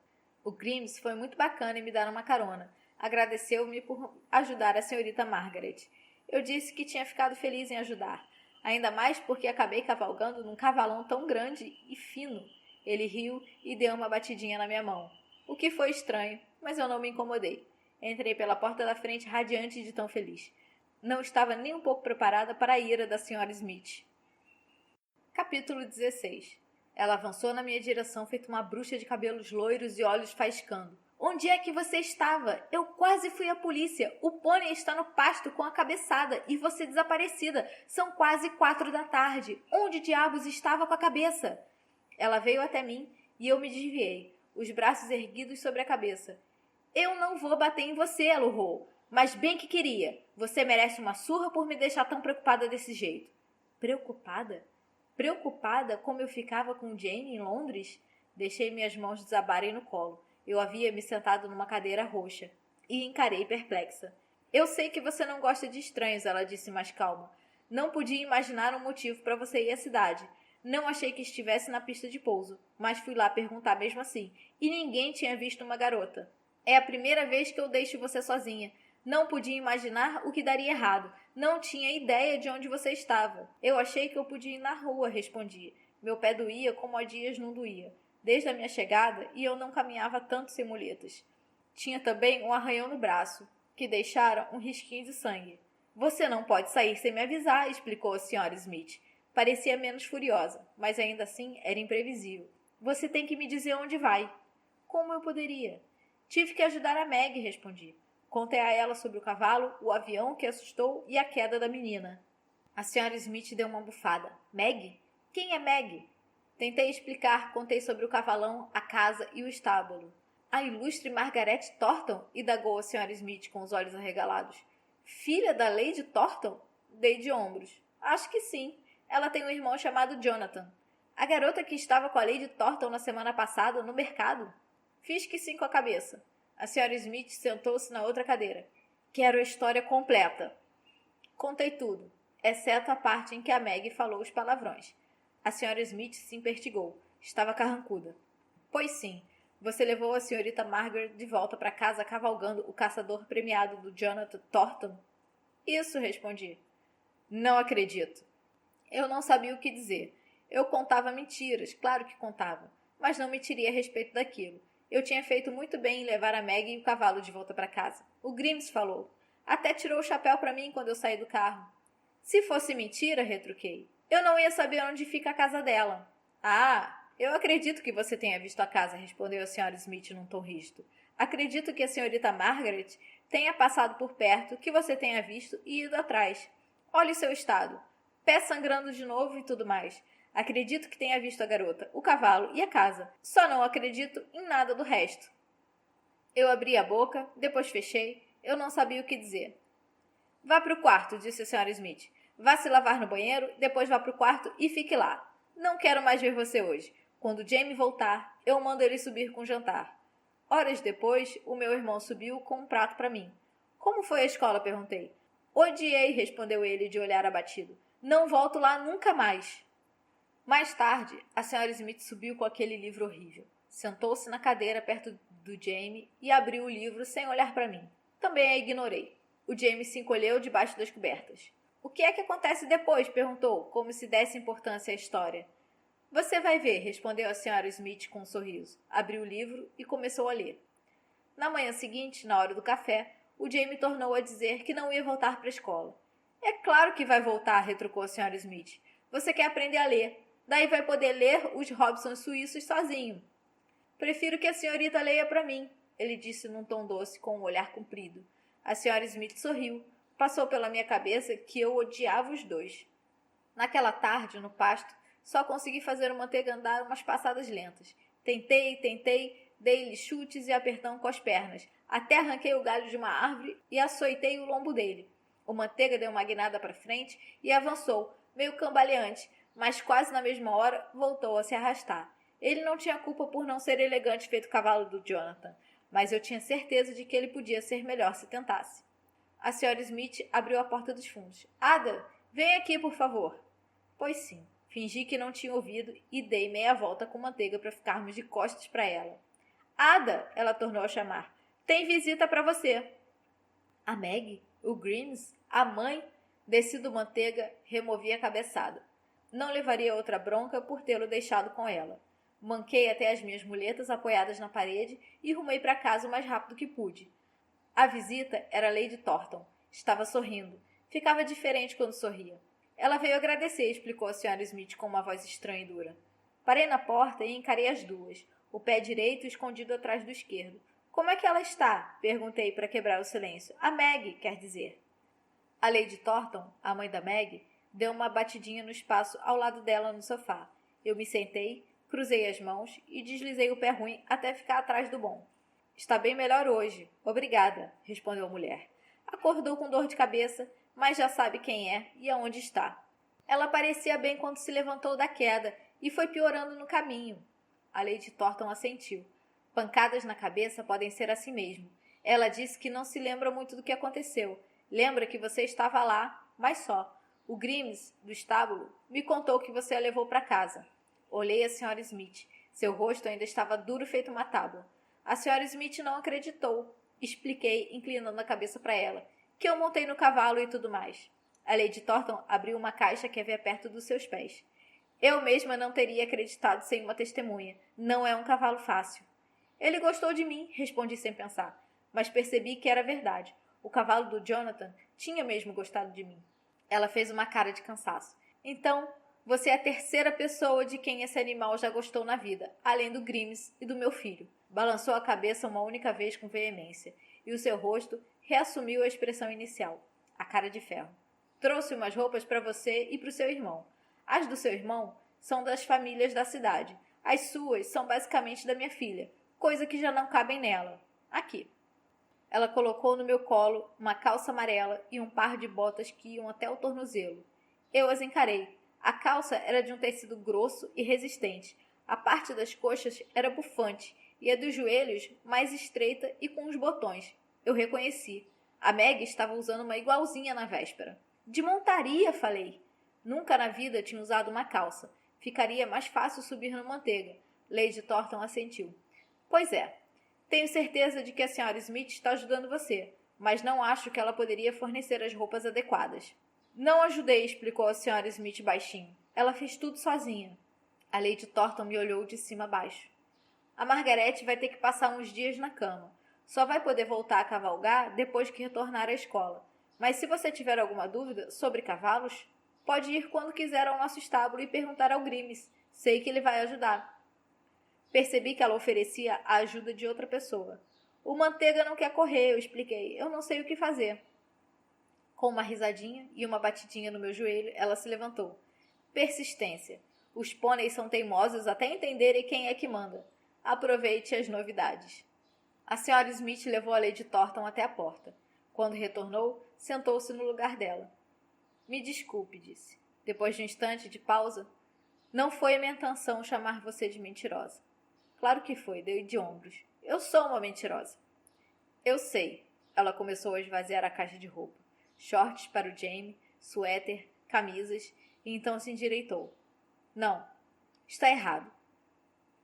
O Grimes foi muito bacana em me dar uma carona. Agradeceu-me por ajudar a senhorita Margaret. Eu disse que tinha ficado feliz em ajudar, ainda mais porque acabei cavalgando num cavalão tão grande e fino. Ele riu e deu uma batidinha na minha mão, o que foi estranho, mas eu não me incomodei. Entrei pela porta da frente radiante de tão feliz. Não estava nem um pouco preparada para a ira da senhora Smith. Capítulo 16. Ela avançou na minha direção feito uma bruxa de cabelos loiros e olhos faiscando. Onde é que você estava? Eu quase fui à polícia. O pônei está no pasto com a cabeçada e você desaparecida. São quase 4 da tarde. Onde diabos estava com a cabeça? Ela veio até mim e eu me desviei, os braços erguidos sobre a cabeça. Eu não vou bater em você, ela urrou. Mas bem que queria. Você merece uma surra por me deixar tão preocupada desse jeito. Preocupada? Preocupada como eu ficava com Jane em Londres? Deixei minhas mãos desabarem no colo. Eu havia me sentado numa cadeira roxa e encarei perplexa. Eu sei que você não gosta de estranhos, ela disse mais calma. Não podia imaginar um motivo para você ir à cidade. Não achei que estivesse na pista de pouso, mas fui lá perguntar mesmo assim, e ninguém tinha visto uma garota. É a primeira vez que eu deixo você sozinha. Não podia imaginar o que daria errado. Não tinha ideia de onde você estava. Eu achei que eu podia ir na rua, respondi. Meu pé doía como há dias não doía, desde a minha chegada, e eu não caminhava tanto sem muletas. Tinha também um arranhão no braço, que deixara um risquinho de sangue. Você não pode sair sem me avisar, explicou a senhora Smith. Parecia menos furiosa, mas ainda assim era imprevisível. Você tem que me dizer onde vai. Como eu poderia? Tive que ajudar a Meg, respondi. Contei a ela sobre o cavalo, o avião que assustou e a queda da menina. A senhora Smith deu uma bufada. Meg? Quem é Meg? Tentei explicar, contei sobre o cavalão, a casa e o estábulo. A ilustre Margaret Thornton, indagou a senhora Smith com os olhos arregalados. Filha da Lady Thornton? Dei de ombros. Acho que sim. Ela tem um irmão chamado Jonathan. A garota que estava com a Lady Thornton na semana passada, no mercado? Fiz que sim com a cabeça. A senhora Smith sentou-se na outra cadeira. Quero a história completa. Contei tudo, exceto a parte em que a Meg falou os palavrões. A senhora Smith se impertigou. Estava carrancuda. Pois sim, você levou a senhorita Margaret de volta para casa cavalgando o caçador premiado do Jonathan Thornton? Isso, respondi. Não acredito. Eu não sabia o que dizer. Eu contava mentiras, claro que contava, mas não mentiria a respeito daquilo. Eu tinha feito muito bem em levar a Meg e o cavalo de volta para casa. O Grimes falou. Até tirou o chapéu para mim quando eu saí do carro. Se fosse mentira, retruquei, eu não ia saber onde fica a casa dela. Ah, eu acredito que você tenha visto a casa, respondeu a senhora Smith num tom rígido. Acredito que a senhorita Margaret tenha passado por perto, que você tenha visto e ido atrás. Olhe o seu estado. Pé sangrando de novo e tudo mais. Acredito que tenha visto a garota, o cavalo e a casa. Só não acredito em nada do resto. Eu abri a boca, depois fechei. Eu não sabia o que dizer. Vá para o quarto, disse a senhora Smith. Vá se lavar no banheiro, depois vá para o quarto e fique lá. Não quero mais ver você hoje. Quando Jamie voltar, eu mando ele subir com o jantar. Horas depois, o meu irmão subiu com um prato para mim. Como foi a escola? Perguntei. Odiei, respondeu ele de olhar abatido. Não volto lá nunca mais. Mais tarde, a senhora Smith subiu com aquele livro horrível. Sentou-se na cadeira perto do Jamie e abriu o livro sem olhar para mim. Também a ignorei. O Jamie se encolheu debaixo das cobertas. O que é que acontece depois? Perguntou, como se desse importância à história. Você vai ver, respondeu a senhora Smith com um sorriso. Abriu o livro e começou a ler. Na manhã seguinte, na hora do café, o Jamie tornou a dizer que não ia voltar para a escola. É claro que vai voltar, retrucou a senhora Smith. Você quer aprender a ler. Daí vai poder ler os Robsons suíços sozinho. Prefiro que a senhorita leia para mim, ele disse num tom doce, com um olhar comprido. A senhora Smith sorriu. Passou pela minha cabeça que eu odiava os dois. Naquela tarde, no pasto, só consegui fazer o Manteiga andar umas passadas lentas. Tentei, dei-lhe chutes e apertão com as pernas. Até arranquei o galho de uma árvore e açoitei o lombo dele. O Manteiga deu uma guinada para frente e avançou, meio cambaleante, mas quase na mesma hora voltou a se arrastar. Ele não tinha culpa por não ser elegante feito o cavalo do Jonathan, mas eu tinha certeza de que ele podia ser melhor se tentasse. A senhora Smith abriu a porta dos fundos. Ada, vem aqui, por favor. Pois sim. Fingi que não tinha ouvido e dei meia volta com Manteiga para ficarmos de costas para ela. Ada, ela tornou a chamar. Tem visita para você. A Meg? O Grimes? A mãe? Desci do Manteiga, removi a cabeçada. Não levaria outra bronca por tê-lo deixado com ela. Manquei até as minhas muletas apoiadas na parede e rumei para casa o mais rápido que pude. A visita era Lady Thornton. Estava sorrindo. Ficava diferente quando sorria. Ela veio agradecer, explicou a senhora Smith com uma voz estranha e dura. Parei na porta e encarei as duas, o pé direito escondido atrás do esquerdo. Como é que ela está? Perguntei para quebrar o silêncio. A Meg, quer dizer. A Lady Thornton, a mãe da Meg, deu uma batidinha no espaço ao lado dela no sofá. Eu me sentei, cruzei as mãos e deslizei o pé ruim até ficar atrás do bom. Está bem melhor hoje. Obrigada, respondeu a mulher. Acordou com dor de cabeça, mas já sabe quem é e aonde está. Ela parecia bem quando se levantou da queda e foi piorando no caminho. A Lady Thornton assentiu. Pancadas na cabeça podem ser assim mesmo. Ela disse que não se lembra muito do que aconteceu. Lembra que você estava lá, mas só. O Grimes, do estábulo, me contou que você a levou para casa. Olhei a senhora Smith. Seu rosto ainda estava duro feito uma tábua. A senhora Smith não acreditou. Expliquei, inclinando a cabeça para ela, que eu montei no cavalo e tudo mais. A Lady Thornton abriu uma caixa que havia perto dos seus pés. Eu mesma não teria acreditado sem uma testemunha. Não é um cavalo fácil. Ele gostou de mim, respondi sem pensar, mas percebi que era verdade. O cavalo do Jonathan tinha mesmo gostado de mim. Ela fez uma cara de cansaço. Então, você é a terceira pessoa de quem esse animal já gostou na vida, além do Grimes e do meu filho. Balançou a cabeça uma única vez com veemência, e o seu rosto reassumiu a expressão inicial, a cara de ferro. Trouxe umas roupas para você e para o seu irmão. As do seu irmão são das famílias da cidade. As suas são basicamente da minha filha, coisa que já não cabem nela. Aqui. Ela colocou no meu colo uma calça amarela e um par de botas que iam até o tornozelo. Eu as encarei. A calça era de um tecido grosso e resistente. A parte das coxas era bufante e a dos joelhos mais estreita e com os botões. Eu reconheci. A Meg estava usando uma igualzinha na véspera. De montaria, falei. Nunca na vida tinha usado uma calça. Ficaria mais fácil subir no Manteiga. Lady Thornton assentiu. Pois é. Tenho certeza de que a senhora Smith está ajudando você, mas não acho que ela poderia fornecer as roupas adequadas. Não ajudei, explicou a senhora Smith baixinho. Ela fez tudo sozinha. A Lady Thornton me olhou de cima a baixo. A Margarete vai ter que passar uns dias na cama. Só vai poder voltar a cavalgar depois que retornar à escola. Mas se você tiver alguma dúvida sobre cavalos, pode ir quando quiser ao nosso estábulo e perguntar ao Grimes. Sei que ele vai ajudar. Percebi que ela oferecia a ajuda de outra pessoa. O Manteiga não quer correr, eu expliquei. Eu não sei o que fazer. Com uma risadinha e uma batidinha no meu joelho, ela se levantou. Persistência. Os pôneis são teimosos até entenderem quem é que manda. Aproveite as novidades. A senhora Smith levou a Lady Thornton até a porta. Quando retornou, sentou-se no lugar dela. Me desculpe, disse. Depois de um instante de pausa, não foi a minha intenção chamar você de mentirosa. Claro que foi, dei de ombros. Eu sou uma mentirosa. Eu sei. Ela começou a esvaziar a caixa de roupa. Shorts para o Jamie, suéter, camisas, e então se endireitou. Não, está errado.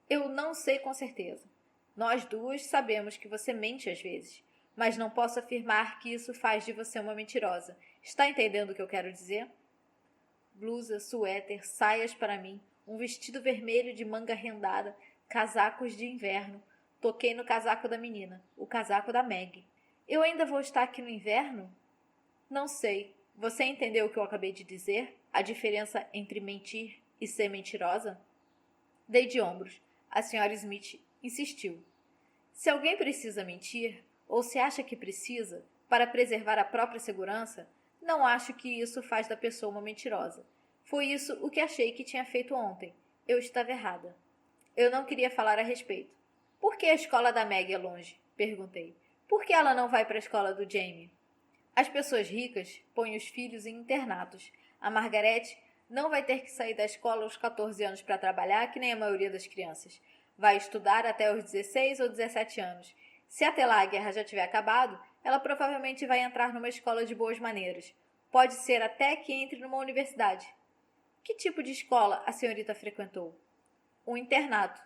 Eu não sei com certeza. Nós duas sabemos que você mente às vezes, mas não posso afirmar que isso faz de você uma mentirosa. Está entendendo o que eu quero dizer? Blusa, suéter, saias para mim, um vestido vermelho de manga rendada, casacos de inverno. Toquei no casaco da menina, o casaco da Meg. Eu ainda vou estar aqui no inverno? Não sei. Você entendeu o que eu acabei de dizer? A diferença entre mentir e ser mentirosa? Dei de ombros. A senhora Smith insistiu. Se alguém precisa mentir, ou se acha que precisa, para preservar a própria segurança, não acho que isso faz da pessoa uma mentirosa. Foi isso o que achei que tinha feito ontem. Eu estava errada. Eu não queria falar a respeito. Por que a escola da Meg é longe? Perguntei. Por que ela não vai para a escola do Jamie? As pessoas ricas põem os filhos em internatos. A Margarete não vai ter que sair da escola aos 14 anos para trabalhar, que nem a maioria das crianças. Vai estudar até os 16 ou 17 anos. Se até lá a guerra já tiver acabado, ela provavelmente vai entrar numa escola de boas maneiras. Pode ser até que entre numa universidade. Que tipo de escola a senhorita frequentou? Um internato.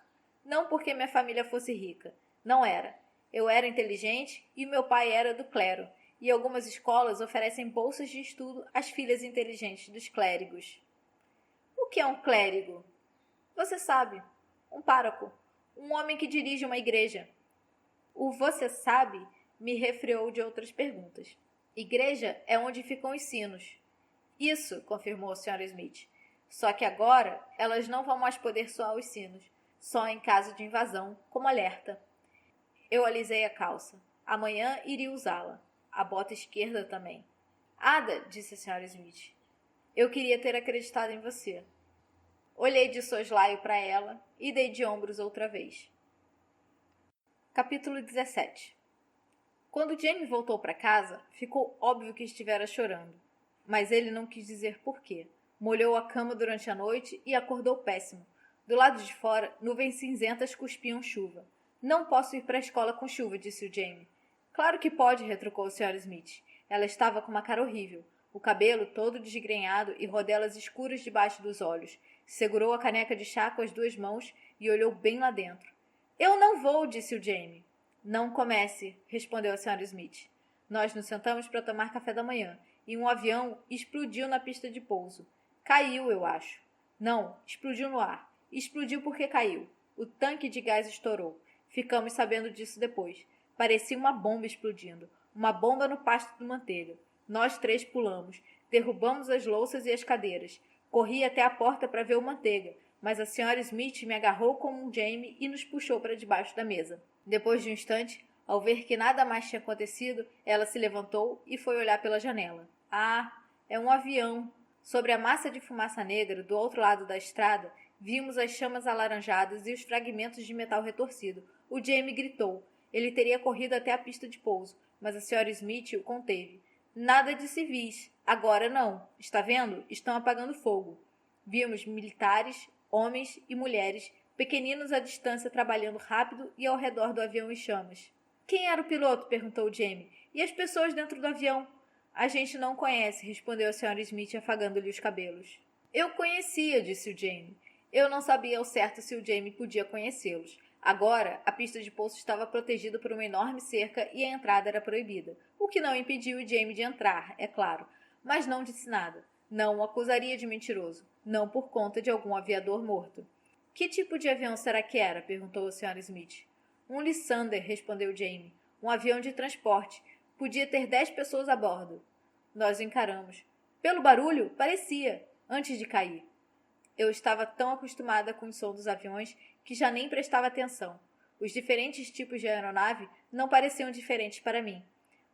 Não porque minha família fosse rica. Não era. Eu era inteligente e meu pai era do clero. E algumas escolas oferecem bolsas de estudo às filhas inteligentes dos clérigos. O que é um clérigo? Você sabe. Um pároco. Um homem que dirige uma igreja. O você sabe me refreou de outras perguntas. Igreja é onde ficam os sinos. Isso, confirmou a Sra. Smith. Só que agora elas não vão mais poder soar os sinos, só em caso de invasão, como alerta. Eu alisei a calça. Amanhã iria usá-la. A bota esquerda também. Ada, disse a Sra. Smith, eu queria ter acreditado em você. Olhei de soslaio para ela e dei de ombros outra vez. Capítulo 17. Quando Jamie voltou para casa, ficou óbvio que estivera chorando. Mas ele não quis dizer por quê. Molhou a cama durante a noite e acordou péssimo. Do lado de fora, nuvens cinzentas cuspiam chuva. Não posso ir para a escola com chuva, disse o Jamie. Claro que pode, retrucou a Sra. Smith. Ela estava com uma cara horrível. O cabelo todo desgrenhado e rodelas escuras debaixo dos olhos. Segurou a caneca de chá com as duas mãos e olhou bem lá dentro. Eu não vou, disse o Jamie. Não comece, respondeu a Sra. Smith. Nós nos sentamos para tomar café da manhã e um avião explodiu na pista de pouso. Caiu, eu acho. Não, explodiu no ar. Explodiu porque caiu. O tanque de gás estourou. Ficamos sabendo disso depois. Parecia uma bomba explodindo. Uma bomba no pasto do manteiga. Nós três pulamos. Derrubamos as louças e as cadeiras. Corri até a porta para ver o manteiga, mas a Sra. Smith me agarrou como um Jamie e nos puxou para debaixo da mesa. Depois de um instante, ao ver que nada mais tinha acontecido, ela se levantou e foi olhar pela janela. Ah, é um avião. Sobre a massa de fumaça negra, do outro lado da estrada, vimos as chamas alaranjadas e os fragmentos de metal retorcido. O Jamie gritou. Ele teria corrido até a pista de pouso, mas a Sra. Smith o conteve. Nada de civis. Agora não. Está vendo? Estão apagando fogo. Vimos militares, homens e mulheres, pequeninos à distância trabalhando rápido e ao redor do avião em chamas. Quem era o piloto? Perguntou Jamie. E as pessoas dentro do avião? A gente não conhece, respondeu a Sra. Smith afagando-lhe os cabelos. Eu conhecia, disse o Jamie. Eu não sabia ao certo se o Jamie podia conhecê-los. Agora, a pista de pouso estava protegida por uma enorme cerca e a entrada era proibida, o que não impediu o Jamie de entrar, é claro, mas não disse nada. Não o acusaria de mentiroso, não por conta de algum aviador morto. Que tipo de avião será que era? Perguntou a Sra. Smith. Um Lysander, respondeu Jamie. Um avião de transporte. Podia ter 10 pessoas a bordo. Nós o encaramos. Pelo barulho, parecia, antes de cair. Eu estava tão acostumada com o som dos aviões que já nem prestava atenção. Os diferentes tipos de aeronave não pareciam diferentes para mim.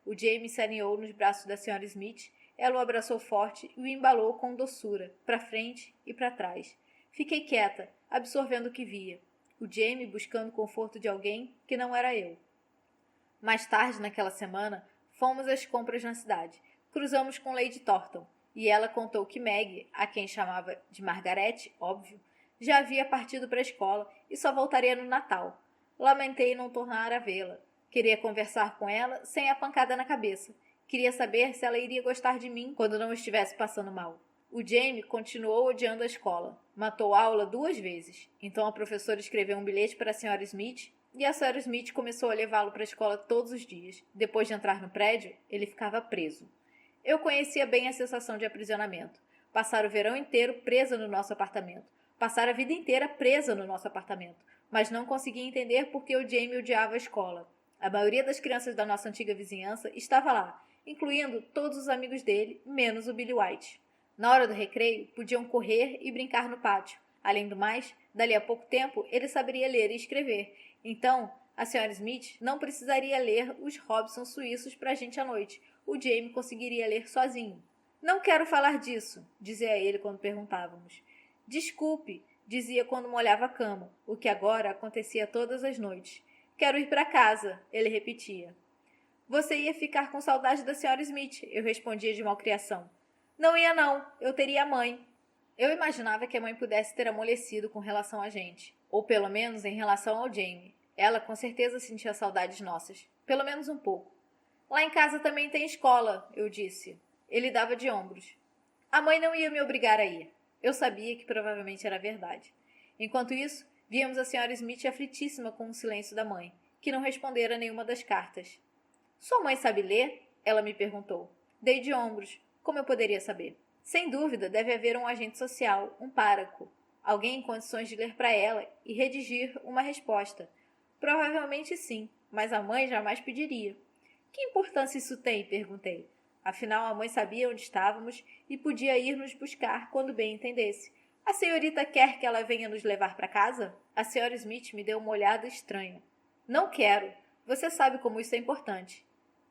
O Jamie se aninhou nos braços da Sra. Smith, ela o abraçou forte e o embalou com doçura, para frente e para trás. Fiquei quieta, absorvendo o que via. O Jamie buscando o conforto de alguém que não era eu. Mais tarde, naquela semana, fomos às compras na cidade. Cruzamos com Lady Thornton, e ela contou que Meg, a quem chamava de Margarete, óbvio, já havia partido para a escola e só voltaria no Natal. Lamentei não tornar a vê-la. Queria conversar com ela sem a pancada na cabeça. Queria saber se ela iria gostar de mim quando não estivesse passando mal. O Jamie continuou odiando a escola. Matou a aula 2 vezes. Então a professora escreveu um bilhete para a Sra. Smith e a Sra. Smith começou a levá-lo para a escola todos os dias. Depois de entrar no prédio, ele ficava preso. Eu conhecia bem a sensação de aprisionamento. Passar o verão inteiro presa no nosso apartamento. Passar a vida inteira presa no nosso apartamento. Mas não conseguia entender por que o Jamie odiava a escola. A maioria das crianças da nossa antiga vizinhança estava lá. incluindo todos os amigos dele, menos o Billy White. Na hora do recreio, podiam correr e brincar no pátio. Além do mais, dali a pouco tempo, ele saberia ler e escrever. Então, a Sra. Smith não precisaria ler os Robson suíços para a gente à noite. O Jamie conseguiria ler sozinho. Não quero falar disso, dizia ele quando perguntávamos. Desculpe, dizia quando molhava a cama, o que agora acontecia todas as noites. Quero ir para casa, ele repetia. Você ia ficar com saudade da Sra. Smith, eu respondia de malcriação. Não ia não, eu teria a mãe. Eu imaginava que a mãe pudesse ter amolecido com relação a gente, ou pelo menos em relação ao Jamie. Ela com certeza sentia saudades nossas, pelo menos um pouco. Lá em casa também tem escola, eu disse. Ele dava de ombros. A mãe não ia me obrigar a ir. Eu sabia que provavelmente era verdade. Enquanto isso, víamos a Sra. Smith aflitíssima com o silêncio da mãe, que não respondera nenhuma das cartas. Sua mãe sabe ler? Ela me perguntou. Dei de ombros. Como eu poderia saber? Sem dúvida, deve haver um agente social, um pároco, alguém em condições de ler para ela e redigir uma resposta. Provavelmente sim, mas a mãe jamais pediria. Que importância isso tem? Perguntei. Afinal, a mãe sabia onde estávamos e podia ir nos buscar quando bem entendesse. A senhorita quer que ela venha nos levar para casa? A Sra. Smith me deu uma olhada estranha. Não quero. Você sabe como isso é importante.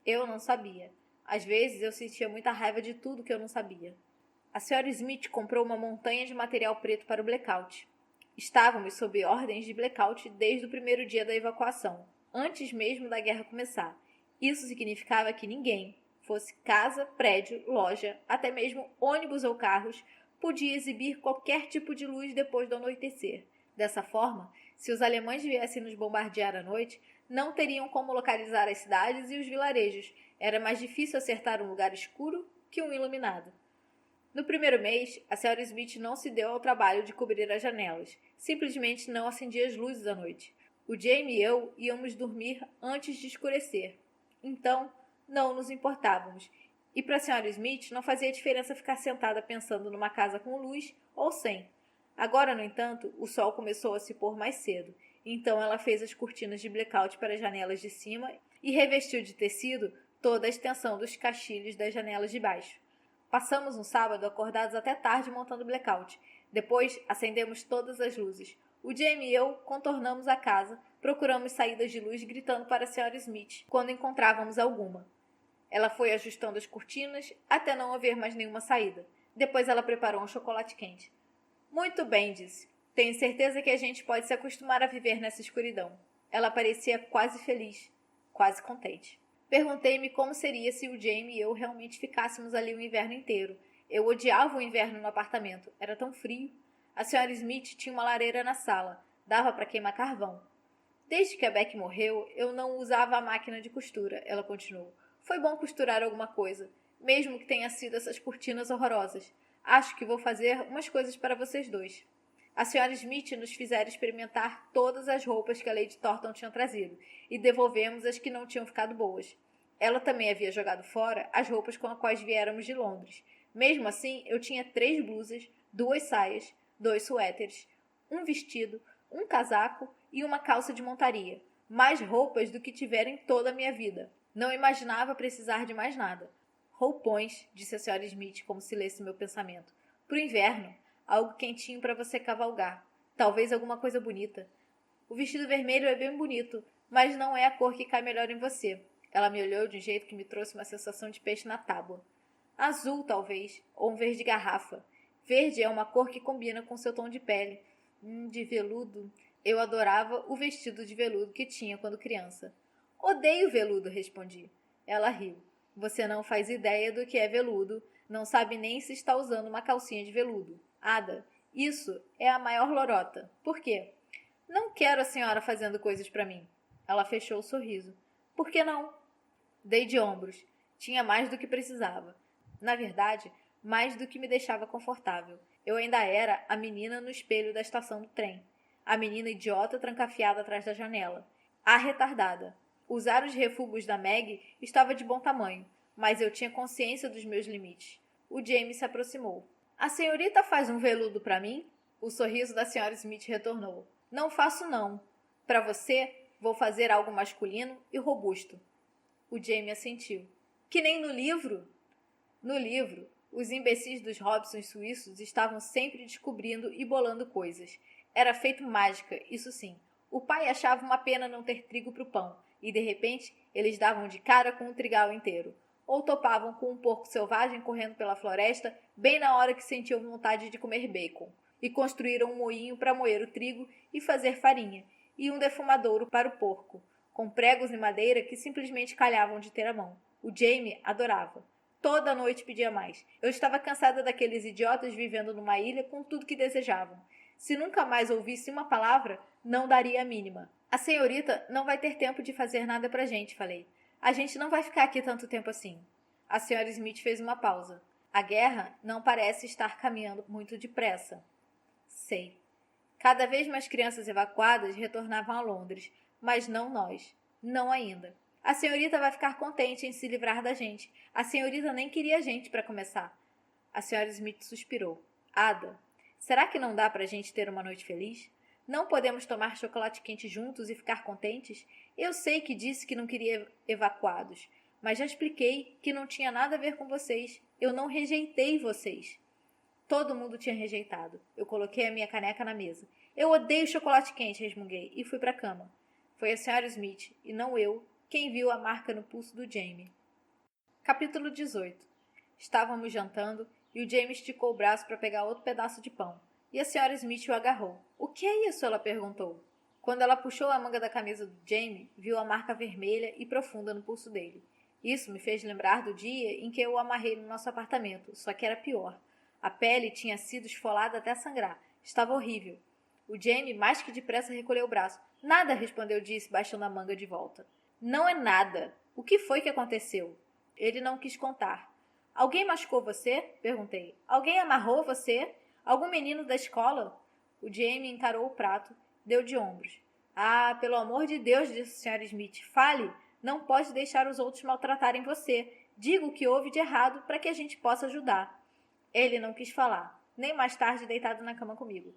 Eu não sabia. Às vezes eu sentia muita raiva de tudo que eu não sabia. A Sra. Smith comprou uma montanha de material preto para o blackout. Estávamos sob ordens de blackout desde o primeiro dia da evacuação, antes mesmo da guerra começar. Isso significava que ninguém, fosse casa, prédio, loja, até mesmo ônibus ou carros, podia exibir qualquer tipo de luz depois do anoitecer. Dessa forma, se os alemães viessem nos bombardear à noite, não teriam como localizar as cidades e os vilarejos. Era mais difícil acertar um lugar escuro que um iluminado. No primeiro mês, a Sra. Smith não se deu ao trabalho de cobrir as janelas. Simplesmente não acendia as luzes à noite. O Jamie e eu íamos dormir antes de escurecer. Então, não nos importávamos. E para a Sra. Smith não fazia diferença ficar sentada pensando numa casa com luz ou sem. Agora, no entanto, o sol começou a se pôr mais cedo. Então ela fez as cortinas de blackout para as janelas de cima e revestiu de tecido toda a extensão dos caixilhos das janelas de baixo. Passamos um sábado acordados até tarde montando blackout. Depois, acendemos todas as luzes. O Jamie e eu contornamos a casa, procuramos saídas de luz gritando para a Sra. Smith quando encontrávamos alguma. Ela foi ajustando as cortinas até não haver mais nenhuma saída. Depois ela preparou um chocolate quente. Muito bem, disse. Tenho certeza que a gente pode se acostumar a viver nessa escuridão. Ela parecia quase feliz, quase contente. Perguntei-me como seria se o Jamie e eu realmente ficássemos ali o inverno inteiro. Eu odiava o inverno no apartamento. Era tão frio. A Sra. Smith tinha uma lareira na sala. Dava para queimar carvão. Desde que a Beck morreu, eu não usava a máquina de costura, ela continuou. Foi bom costurar alguma coisa, mesmo que tenha sido essas cortinas horrorosas. Acho que vou fazer umas coisas para vocês dois. A Sra. Smith nos fizera experimentar todas as roupas que a Lady Thornton tinha trazido e devolvemos as que não tinham ficado boas. Ela também havia jogado fora as roupas com as quais viéramos de Londres. Mesmo assim, eu tinha 3 blusas, 2 saias, 2 suéteres, um vestido, um casaco e uma calça de montaria. Mais roupas do que tivera em toda a minha vida. Não imaginava precisar de mais nada. Roupões, disse a Sra. Smith, como se lesse meu pensamento. Pro inverno, algo quentinho para você cavalgar. Talvez alguma coisa bonita. O vestido vermelho é bem bonito, mas não é a cor que cai melhor em você. Ela me olhou de um jeito que me trouxe uma sensação de peixe na tábua. Azul, talvez, ou um verde garrafa. Verde é uma cor que combina com seu tom de pele. De veludo. Eu adorava o vestido de veludo que tinha quando criança. Odeio veludo, respondi. Ela riu. Você não faz ideia do que é veludo, não sabe nem se está usando uma calcinha de veludo. Ada, isso é a maior lorota. Por quê? Não quero a senhora fazendo coisas para mim. Ela fechou o sorriso. Por que não? Dei de ombros. Tinha mais do que precisava. Na verdade, mais do que me deixava confortável. Eu ainda era a menina no espelho da estação do trem. A menina idiota trancafiada atrás da janela. A retardada. Usar os refugos da Meg estava de bom tamanho, mas eu tinha consciência dos meus limites. O James se aproximou. A senhorita faz um veludo para mim? O sorriso da Sra. Smith retornou. Não faço não. Para você, vou fazer algo masculino e robusto. O Jamie assentiu. Que nem no livro? No livro, os imbecis dos Robsons suíços estavam sempre descobrindo e bolando coisas. Era feito mágica, isso sim. O pai achava uma pena não ter trigo para o pão, e de repente eles davam de cara com um trigal inteiro. Ou topavam com um porco selvagem correndo pela floresta, bem na hora que sentiam vontade de comer bacon. E construíram um moinho para moer o trigo e fazer farinha, e um defumadouro para o porco, com pregos e madeira que simplesmente calhavam de ter à mão. O Jamie adorava. Toda noite pedia mais. Eu estava cansada daqueles idiotas vivendo numa ilha com tudo que desejavam. Se nunca mais ouvisse uma palavra, não daria a mínima. A senhorita não vai ter tempo de fazer nada pra gente, falei. A gente não vai ficar aqui tanto tempo assim. A senhora Smith fez uma pausa. A guerra não parece estar caminhando muito depressa. Sei. Cada vez mais crianças evacuadas retornavam a Londres, mas não nós. Não ainda. A senhorita vai ficar contente em se livrar da gente. A senhorita nem queria a gente para começar. A senhora Smith suspirou. Ada, será que não dá para a gente ter uma noite feliz? Não podemos tomar chocolate quente juntos e ficar contentes? Eu sei que disse que não queria evacuados, mas já expliquei que não tinha nada a ver com vocês. Eu não rejeitei vocês. Todo mundo tinha rejeitado. Eu coloquei a minha caneca na mesa. Eu odeio chocolate quente, resmunguei, e fui para a cama. Foi a senhora Smith, e não eu, quem viu a marca no pulso do Jamie. Capítulo 18. Estávamos jantando e o Jamie esticou o braço para pegar outro pedaço de pão. E a senhora Smith o agarrou. O que é isso? Ela perguntou. Quando ela puxou a manga da camisa do Jamie, viu a marca vermelha e profunda no pulso dele. Isso me fez lembrar do dia em que eu o amarrei no nosso apartamento, só que era pior. A pele tinha sido esfolada até sangrar. Estava horrível. O Jamie mais que depressa recolheu o braço. Nada, respondeu Disse, baixando a manga de volta. Não é nada. O que foi que aconteceu? Ele não quis contar. Alguém machucou você? Perguntei. Alguém amarrou você? Algum menino da escola? O Jamie encarou o prato, deu de ombros. Ah, pelo amor de Deus, disse a Sra. Smith. Fale. Não pode deixar os outros maltratarem você. Diga o que houve de errado para que a gente possa ajudar. Ele não quis falar, nem mais tarde deitado na cama comigo.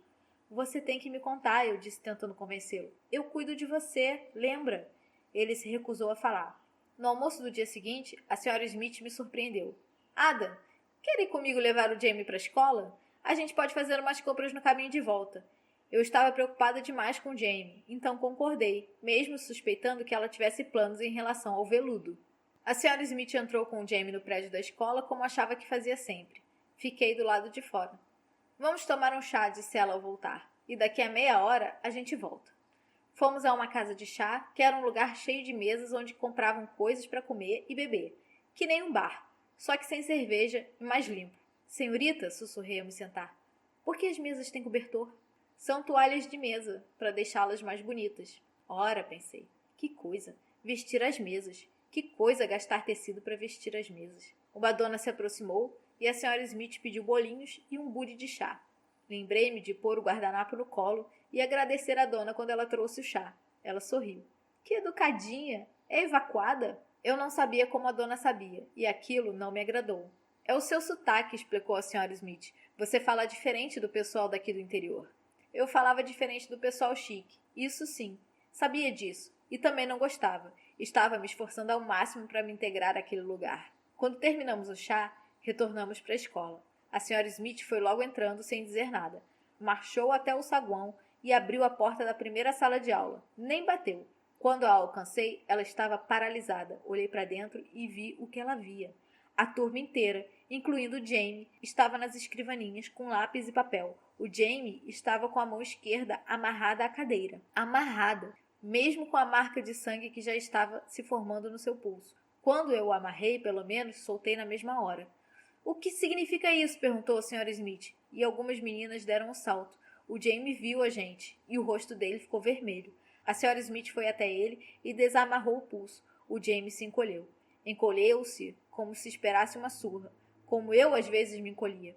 Você tem que me contar, eu disse tentando convencê-lo. Eu cuido de você, lembra? Ele se recusou a falar. No almoço do dia seguinte, a senhora Smith me surpreendeu. Ada, quer ir comigo levar o Jamie para a escola? A gente pode fazer umas compras no caminho de volta. Eu estava preocupada demais com o Jamie, então concordei, mesmo suspeitando que ela tivesse planos em relação ao veludo. A senhora Smith entrou com o Jamie no prédio da escola como achava que fazia sempre. Fiquei do lado de fora. Vamos tomar um chá, disse ela ao voltar, e daqui a meia hora a gente volta. Fomos a uma casa de chá, que era um lugar cheio de mesas onde compravam coisas para comer e beber, que nem um bar, só que sem cerveja e mais limpo. Senhorita, sussurrei ao me sentar, por que as mesas têm cobertor? São toalhas de mesa, para deixá-las mais bonitas. Ora, pensei, que coisa, vestir as mesas. Que coisa gastar tecido para vestir as mesas. Uma dona se aproximou e a senhora Smith pediu bolinhos e um bude de chá. Lembrei-me de pôr o guardanapo no colo e agradecer à dona quando ela trouxe o chá. Ela sorriu. Que educadinha! É evacuada? Eu não sabia como a dona sabia, e aquilo não me agradou. É o seu sotaque, explicou a senhora Smith. Você fala diferente do pessoal daqui do interior. Eu falava diferente do pessoal chique. Isso sim. Sabia disso. E também não gostava. Estava me esforçando ao máximo para me integrar àquele lugar. Quando terminamos o chá, retornamos para a escola. A senhora Smith foi logo entrando sem dizer nada. Marchou até o saguão e abriu a porta da primeira sala de aula. Nem bateu. Quando a alcancei, ela estava paralisada. Olhei para dentro e vi o que ela via. A turma inteira, incluindo Jamie, estava nas escrivaninhas com lápis e papel. O Jamie estava com a mão esquerda amarrada à cadeira. Amarrada, mesmo com a marca de sangue que já estava se formando no seu pulso. Quando eu o amarrei, pelo menos, soltei na mesma hora. O que significa isso? Perguntou a senhora Smith, e algumas meninas deram um salto. O Jamie viu a gente, e o rosto dele ficou vermelho. A senhora Smith foi até ele e desamarrou o pulso. O Jamie se encolheu. Encolheu-se como se esperasse uma surra, como eu às vezes me encolhia.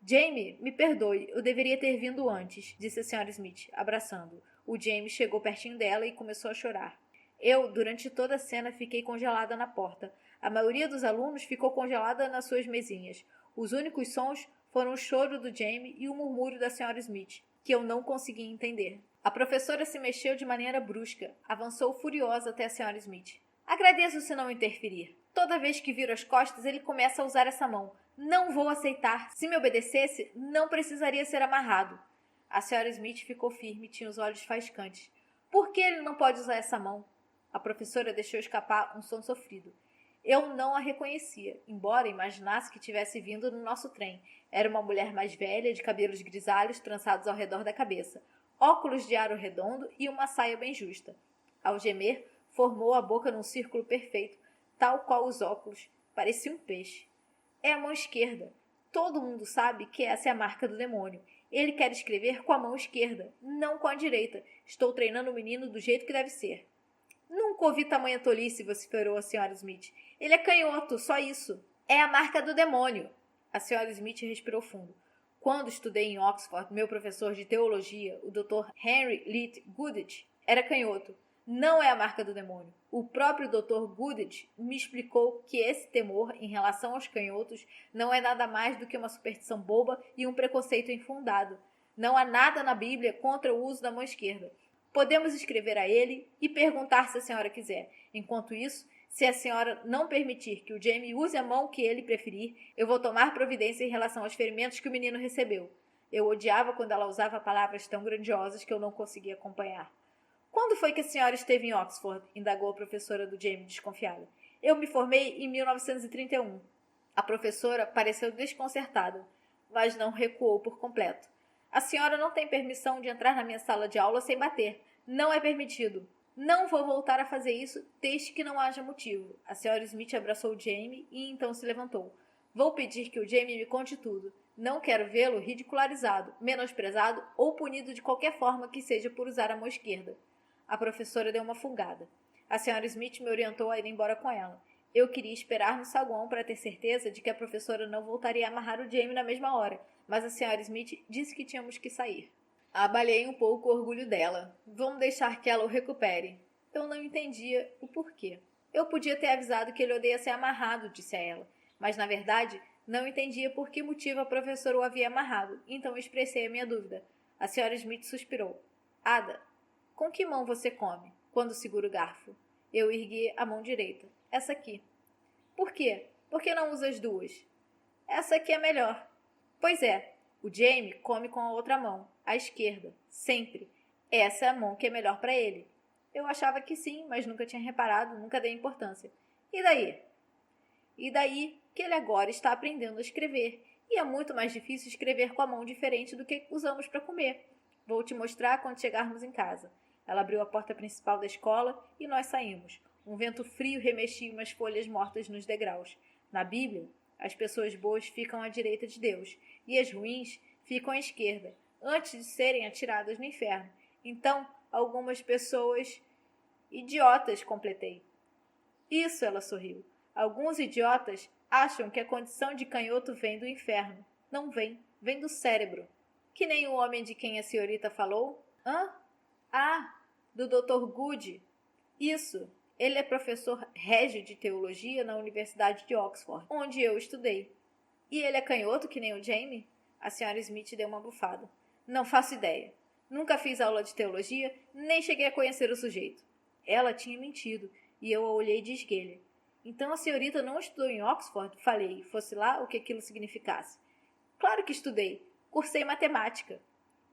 Jamie, me perdoe, eu deveria ter vindo antes, disse a senhora Smith, abraçando-o. O Jamie chegou pertinho dela e começou a chorar. Eu, durante toda a cena, fiquei congelada na porta. A maioria dos alunos ficou congelada nas suas mesinhas. Os únicos sons foram o choro do Jamie e o murmúrio da senhora Smith, que eu não conseguia entender. A professora se mexeu de maneira brusca. Avançou furiosa até a senhora Smith. Agradeço se não interferir. Toda vez que viro as costas, ele começa a usar essa mão. Não vou aceitar. Se me obedecesse, não precisaria ser amarrado. A senhora Smith ficou firme e tinha os olhos faiscantes. Por que ele não pode usar essa mão? A professora deixou escapar um som sofrido. Eu não a reconhecia, embora imaginasse que tivesse vindo no nosso trem. Era uma mulher mais velha, de cabelos grisalhos trançados ao redor da cabeça, óculos de aro redondo e uma saia bem justa. Ao gemer, formou a boca num círculo perfeito, tal qual os óculos. Parecia um peixe. É a mão esquerda. Todo mundo sabe que essa é a marca do demônio. Ele quer escrever com a mão esquerda, não com a direita. Estou treinando o menino do jeito que deve ser. Nunca ouvi tamanha tolice, vociferou a senhora Smith. Ele é canhoto, só isso. É a marca do demônio. A senhora Smith respirou fundo. Quando estudei em Oxford, meu professor de teologia, o Dr. Henry Leete Goodrich, era canhoto. Não é a marca do demônio. O próprio Dr. Goodrich me explicou que esse temor em relação aos canhotos não é nada mais do que uma superstição boba e um preconceito infundado. Não há nada na Bíblia contra o uso da mão esquerda. Podemos escrever a ele e perguntar se a senhora quiser. Enquanto isso, se a senhora não permitir que o Jamie use a mão que ele preferir, eu vou tomar providência em relação aos ferimentos que o menino recebeu. Eu odiava quando ela usava palavras tão grandiosas que eu não conseguia acompanhar. Quando foi que a senhora esteve em Oxford? Indagou a professora do Jamie, desconfiada. Eu me formei em 1931. A professora pareceu desconcertada, mas não recuou por completo. A senhora não tem permissão de entrar na minha sala de aula sem bater. Não é permitido. Não vou voltar a fazer isso desde que não haja motivo. A senhora Smith abraçou o Jamie e então se levantou. Vou pedir que o Jamie me conte tudo. Não quero vê-lo ridicularizado, menosprezado ou punido de qualquer forma que seja por usar a mão esquerda. A professora deu uma fungada. A senhora Smith me orientou a ir embora com ela. Eu queria esperar no saguão para ter certeza de que a professora não voltaria a amarrar o Jamie na mesma hora, mas a senhora Smith disse que tínhamos que sair. Abalei um pouco o orgulho dela. Vamos deixar que ela o recupere. Eu não entendia o porquê. Eu podia ter avisado que ele odeia ser amarrado, disse a ela, mas na verdade não entendia por que motivo a professora o havia amarrado, então expressei a minha dúvida. A senhora Smith suspirou. Ada, com que mão você come quando segura o garfo? Eu ergui a mão direita. Essa aqui. Por quê? Por que não usa as duas? Essa aqui é melhor. Pois é, o Jamie come com a outra mão, a esquerda, sempre. Essa é a mão que é melhor para ele. Eu achava que sim, mas nunca tinha reparado, nunca dei importância. E daí? E daí que ele agora está aprendendo a escrever. E é muito mais difícil escrever com a mão diferente do que usamos para comer. Vou te mostrar quando chegarmos em casa. Ela abriu a porta principal da escola e nós saímos. Um vento frio remexia umas folhas mortas nos degraus. Na Bíblia, as pessoas boas ficam à direita de Deus e as ruins ficam à esquerda, antes de serem atiradas no inferno. Então, algumas pessoas idiotas, completei. Isso, ela sorriu. Alguns idiotas acham que a condição de canhoto vem do inferno. Não vem, vem do cérebro. Que nem o homem de quem a senhorita falou? Hã? Ah, do Dr. Good. Isso. Ele é professor régio de teologia na Universidade de Oxford, onde eu estudei. E ele é canhoto que nem o Jamie? A senhora Smith deu uma bufada. Não faço ideia. Nunca fiz aula de teologia, nem cheguei a conhecer o sujeito. Ela tinha mentido, e eu a olhei de esguelha. Então a senhorita não estudou em Oxford? Falei, fosse lá o que aquilo significasse. Claro que estudei. Cursei matemática.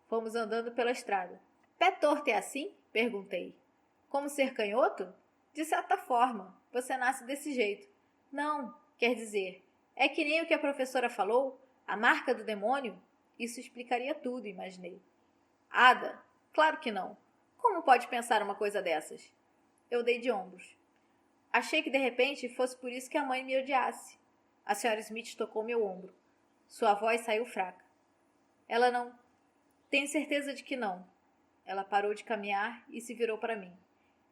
Fomos andando pela estrada. Pé torto é assim? Perguntei. Como ser canhoto? De certa forma, você nasce desse jeito. Não, quer dizer, é que nem o que a professora falou, a marca do demônio? Isso explicaria tudo, imaginei. Ada, claro que não. Como pode pensar uma coisa dessas? Eu dei de ombros. Achei que de repente fosse por isso que a mãe me odiasse. A senhora Smith tocou meu ombro. Sua voz saiu fraca. Ela não... Tenho certeza de que não. Ela parou de caminhar e se virou para mim.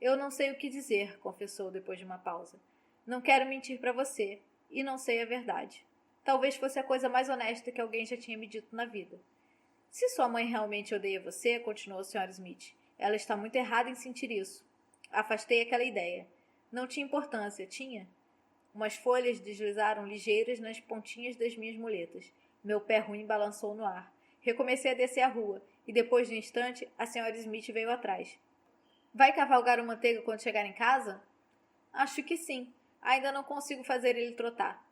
Eu não sei o que dizer, confessou depois de uma pausa. Não quero mentir para você, e não sei a verdade. Talvez fosse a coisa mais honesta que alguém já tinha me dito na vida. Se sua mãe realmente odeia você, continuou a senhora Smith, ela está muito errada em sentir isso. Afastei aquela ideia. Não tinha importância, tinha? Umas folhas deslizaram ligeiras nas pontinhas das minhas muletas. Meu pé ruim balançou no ar. Recomecei a descer a rua, e depois de um instante, a senhora Smith veio atrás. Vai cavalgar o manteiga quando chegar em casa? Acho que sim. Ainda não consigo fazer ele trotar.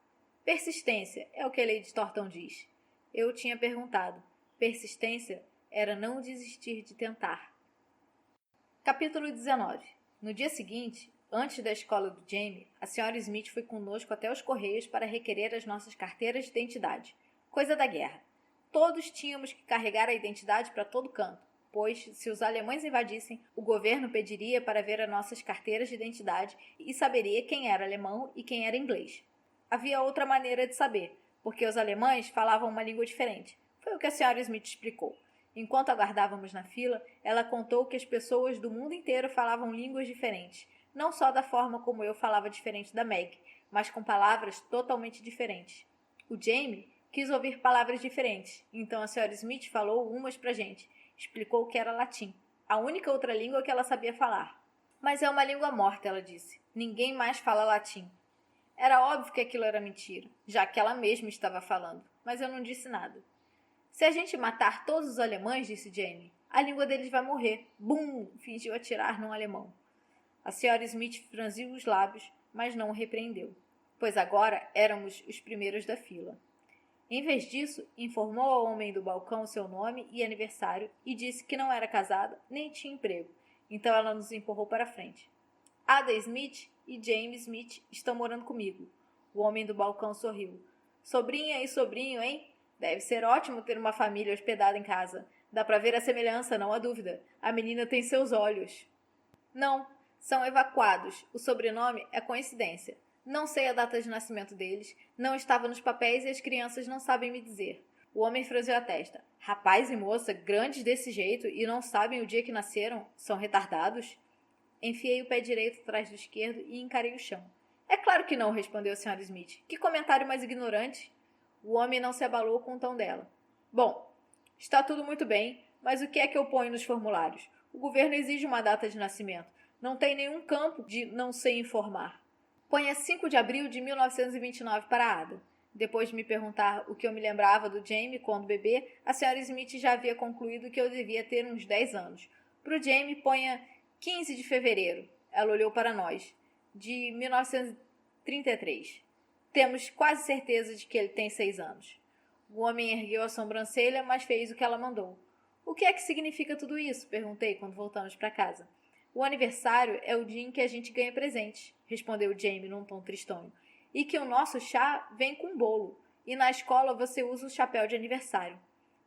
Persistência é o que a Lady Thornton diz. Eu tinha perguntado. Persistência era não desistir de tentar. Capítulo 19. No dia seguinte, antes da escola do Jamie, a Sra. Smith foi conosco até os Correios para requerer as nossas carteiras de identidade. Coisa da guerra. Todos tínhamos que carregar a identidade para todo canto, pois, se os alemães invadissem, o governo pediria para ver as nossas carteiras de identidade e saberia quem era alemão e quem era inglês. Havia outra maneira de saber, porque os alemães falavam uma língua diferente. Foi o que a Sra. Smith explicou. Enquanto aguardávamos na fila, ela contou que as pessoas do mundo inteiro falavam línguas diferentes, não só da forma como eu falava diferente da Meg, mas com palavras totalmente diferentes. O Jamie quis ouvir palavras diferentes, então a Sra. Smith falou umas pra gente. Explicou que era latim, a única outra língua que ela sabia falar. Mas é uma língua morta, ela disse. Ninguém mais fala latim. Era óbvio que aquilo era mentira, já que ela mesma estava falando, mas eu não disse nada. Se a gente matar todos os alemães, disse Jamie, a língua deles vai morrer. Bum! Fingiu atirar num alemão. A Sra. Smith franziu os lábios, mas não o repreendeu, pois agora éramos os primeiros da fila. Em vez disso, informou ao homem do balcão seu nome e aniversário e disse que não era casada nem tinha emprego. Então ela nos empurrou para frente. Ada Smith e James Smith estão morando comigo. O homem do balcão sorriu. Sobrinha e sobrinho, hein? Deve ser ótimo ter uma família hospedada em casa. Dá para ver a semelhança, não há dúvida. A menina tem seus olhos. Não, são evacuados. O sobrenome é coincidência. Não sei a data de nascimento deles, não estava nos papéis e as crianças não sabem me dizer. O homem franziu a testa. Rapaz e moça, grandes desse jeito e não sabem o dia que nasceram? São retardados? Enfiei o pé direito atrás do esquerdo e encarei o chão. É claro que não, respondeu a Sra. Smith. Que comentário mais ignorante. O homem não se abalou com o tom dela. Bom, está tudo muito bem, mas o que é que eu ponho nos formulários? O governo exige uma data de nascimento. Não tem nenhum campo de não sei informar. Ponha 5 de abril de 1929 para a Ada. Depois de me perguntar o que eu me lembrava do Jamie quando bebê, a Sra. Smith já havia concluído que eu devia ter uns 10 anos. Para o Jamie, ponha 15 de fevereiro. Ela olhou para nós. De 1933. Temos quase certeza de que ele tem 6 anos. O homem ergueu a sobrancelha, mas fez o que ela mandou. O que é que significa tudo isso? Perguntei quando voltamos para casa. O aniversário é o dia em que a gente ganha presentes, respondeu Jamie num tom tristonho. E que o nosso chá vem com bolo. E na escola você usa o chapéu de aniversário.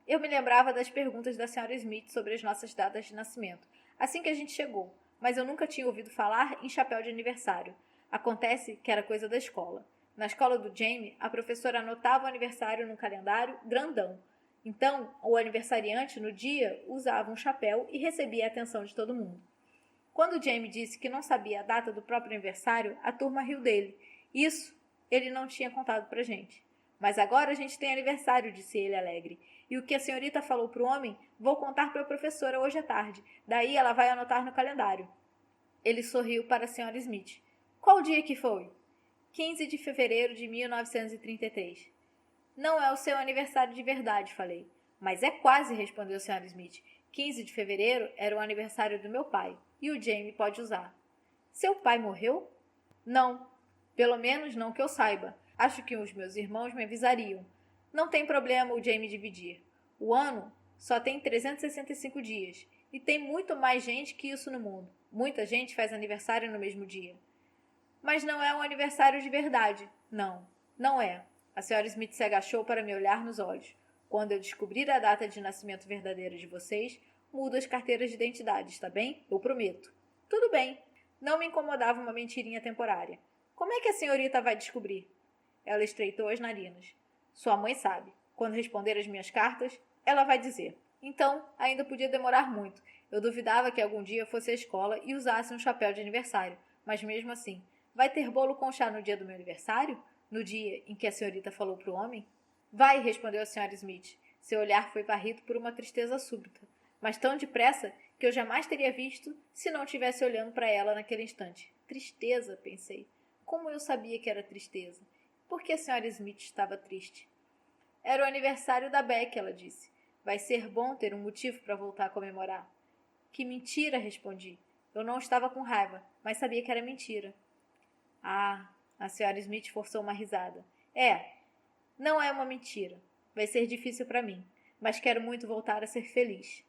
Eu me lembrava das perguntas da Sra. Smith sobre as nossas datas de nascimento, assim que a gente chegou, mas eu nunca tinha ouvido falar em chapéu de aniversário. Acontece que era coisa da escola. Na escola do Jamie, a professora anotava o aniversário num calendário grandão. Então, o aniversariante, no dia, usava um chapéu e recebia a atenção de todo mundo. Quando o Jamie disse que não sabia a data do próprio aniversário, a turma riu dele. Isso ele não tinha contado pra gente. Mas agora a gente tem aniversário, disse ele alegre. E o que a senhorita falou pro homem, vou contar para a professora hoje à tarde. Daí ela vai anotar no calendário. Ele sorriu para a Sra. Smith. Qual dia que foi? 15 de fevereiro de 1933. Não é o seu aniversário de verdade, falei. Mas é quase, respondeu a Sra. Smith. 15 de fevereiro era o aniversário do meu pai, e o Jamie pode usar. Seu pai morreu? Não. Pelo menos não que eu saiba. Acho que os meus irmãos me avisariam. Não tem problema o Jamie dividir. O ano só tem 365 dias, e tem muito mais gente que isso no mundo. Muita gente faz aniversário no mesmo dia. Mas não é um aniversário de verdade. Não, não é. A Sra. Smith se agachou para me olhar nos olhos. Quando eu descobrir a data de nascimento verdadeira de vocês, mudo as carteiras de identidade, está bem? Eu prometo. Tudo bem. Não me incomodava uma mentirinha temporária. Como é que a senhorita vai descobrir? Ela estreitou as narinas. Sua mãe sabe. Quando responder as minhas cartas, ela vai dizer. Então, ainda podia demorar muito. Eu duvidava que algum dia fosse à escola e usasse um chapéu de aniversário. Mas mesmo assim, vai ter bolo com chá no dia do meu aniversário? No dia em que a senhorita falou para o homem? Vai, respondeu a Sra. Smith. Seu olhar foi varrido por uma tristeza súbita, mas tão depressa que eu jamais teria visto se não tivesse olhando para ela naquele instante. Tristeza, pensei. Como eu sabia que era tristeza? Por que a Sra. Smith estava triste? Era o aniversário da Beck, ela disse. Vai ser bom ter um motivo para voltar a comemorar. Que mentira, respondi. Eu não estava com raiva, mas sabia que era mentira. Ah, A Sra. Smith forçou uma risada. Não é uma mentira. Vai ser difícil para mim, mas quero muito voltar a ser feliz.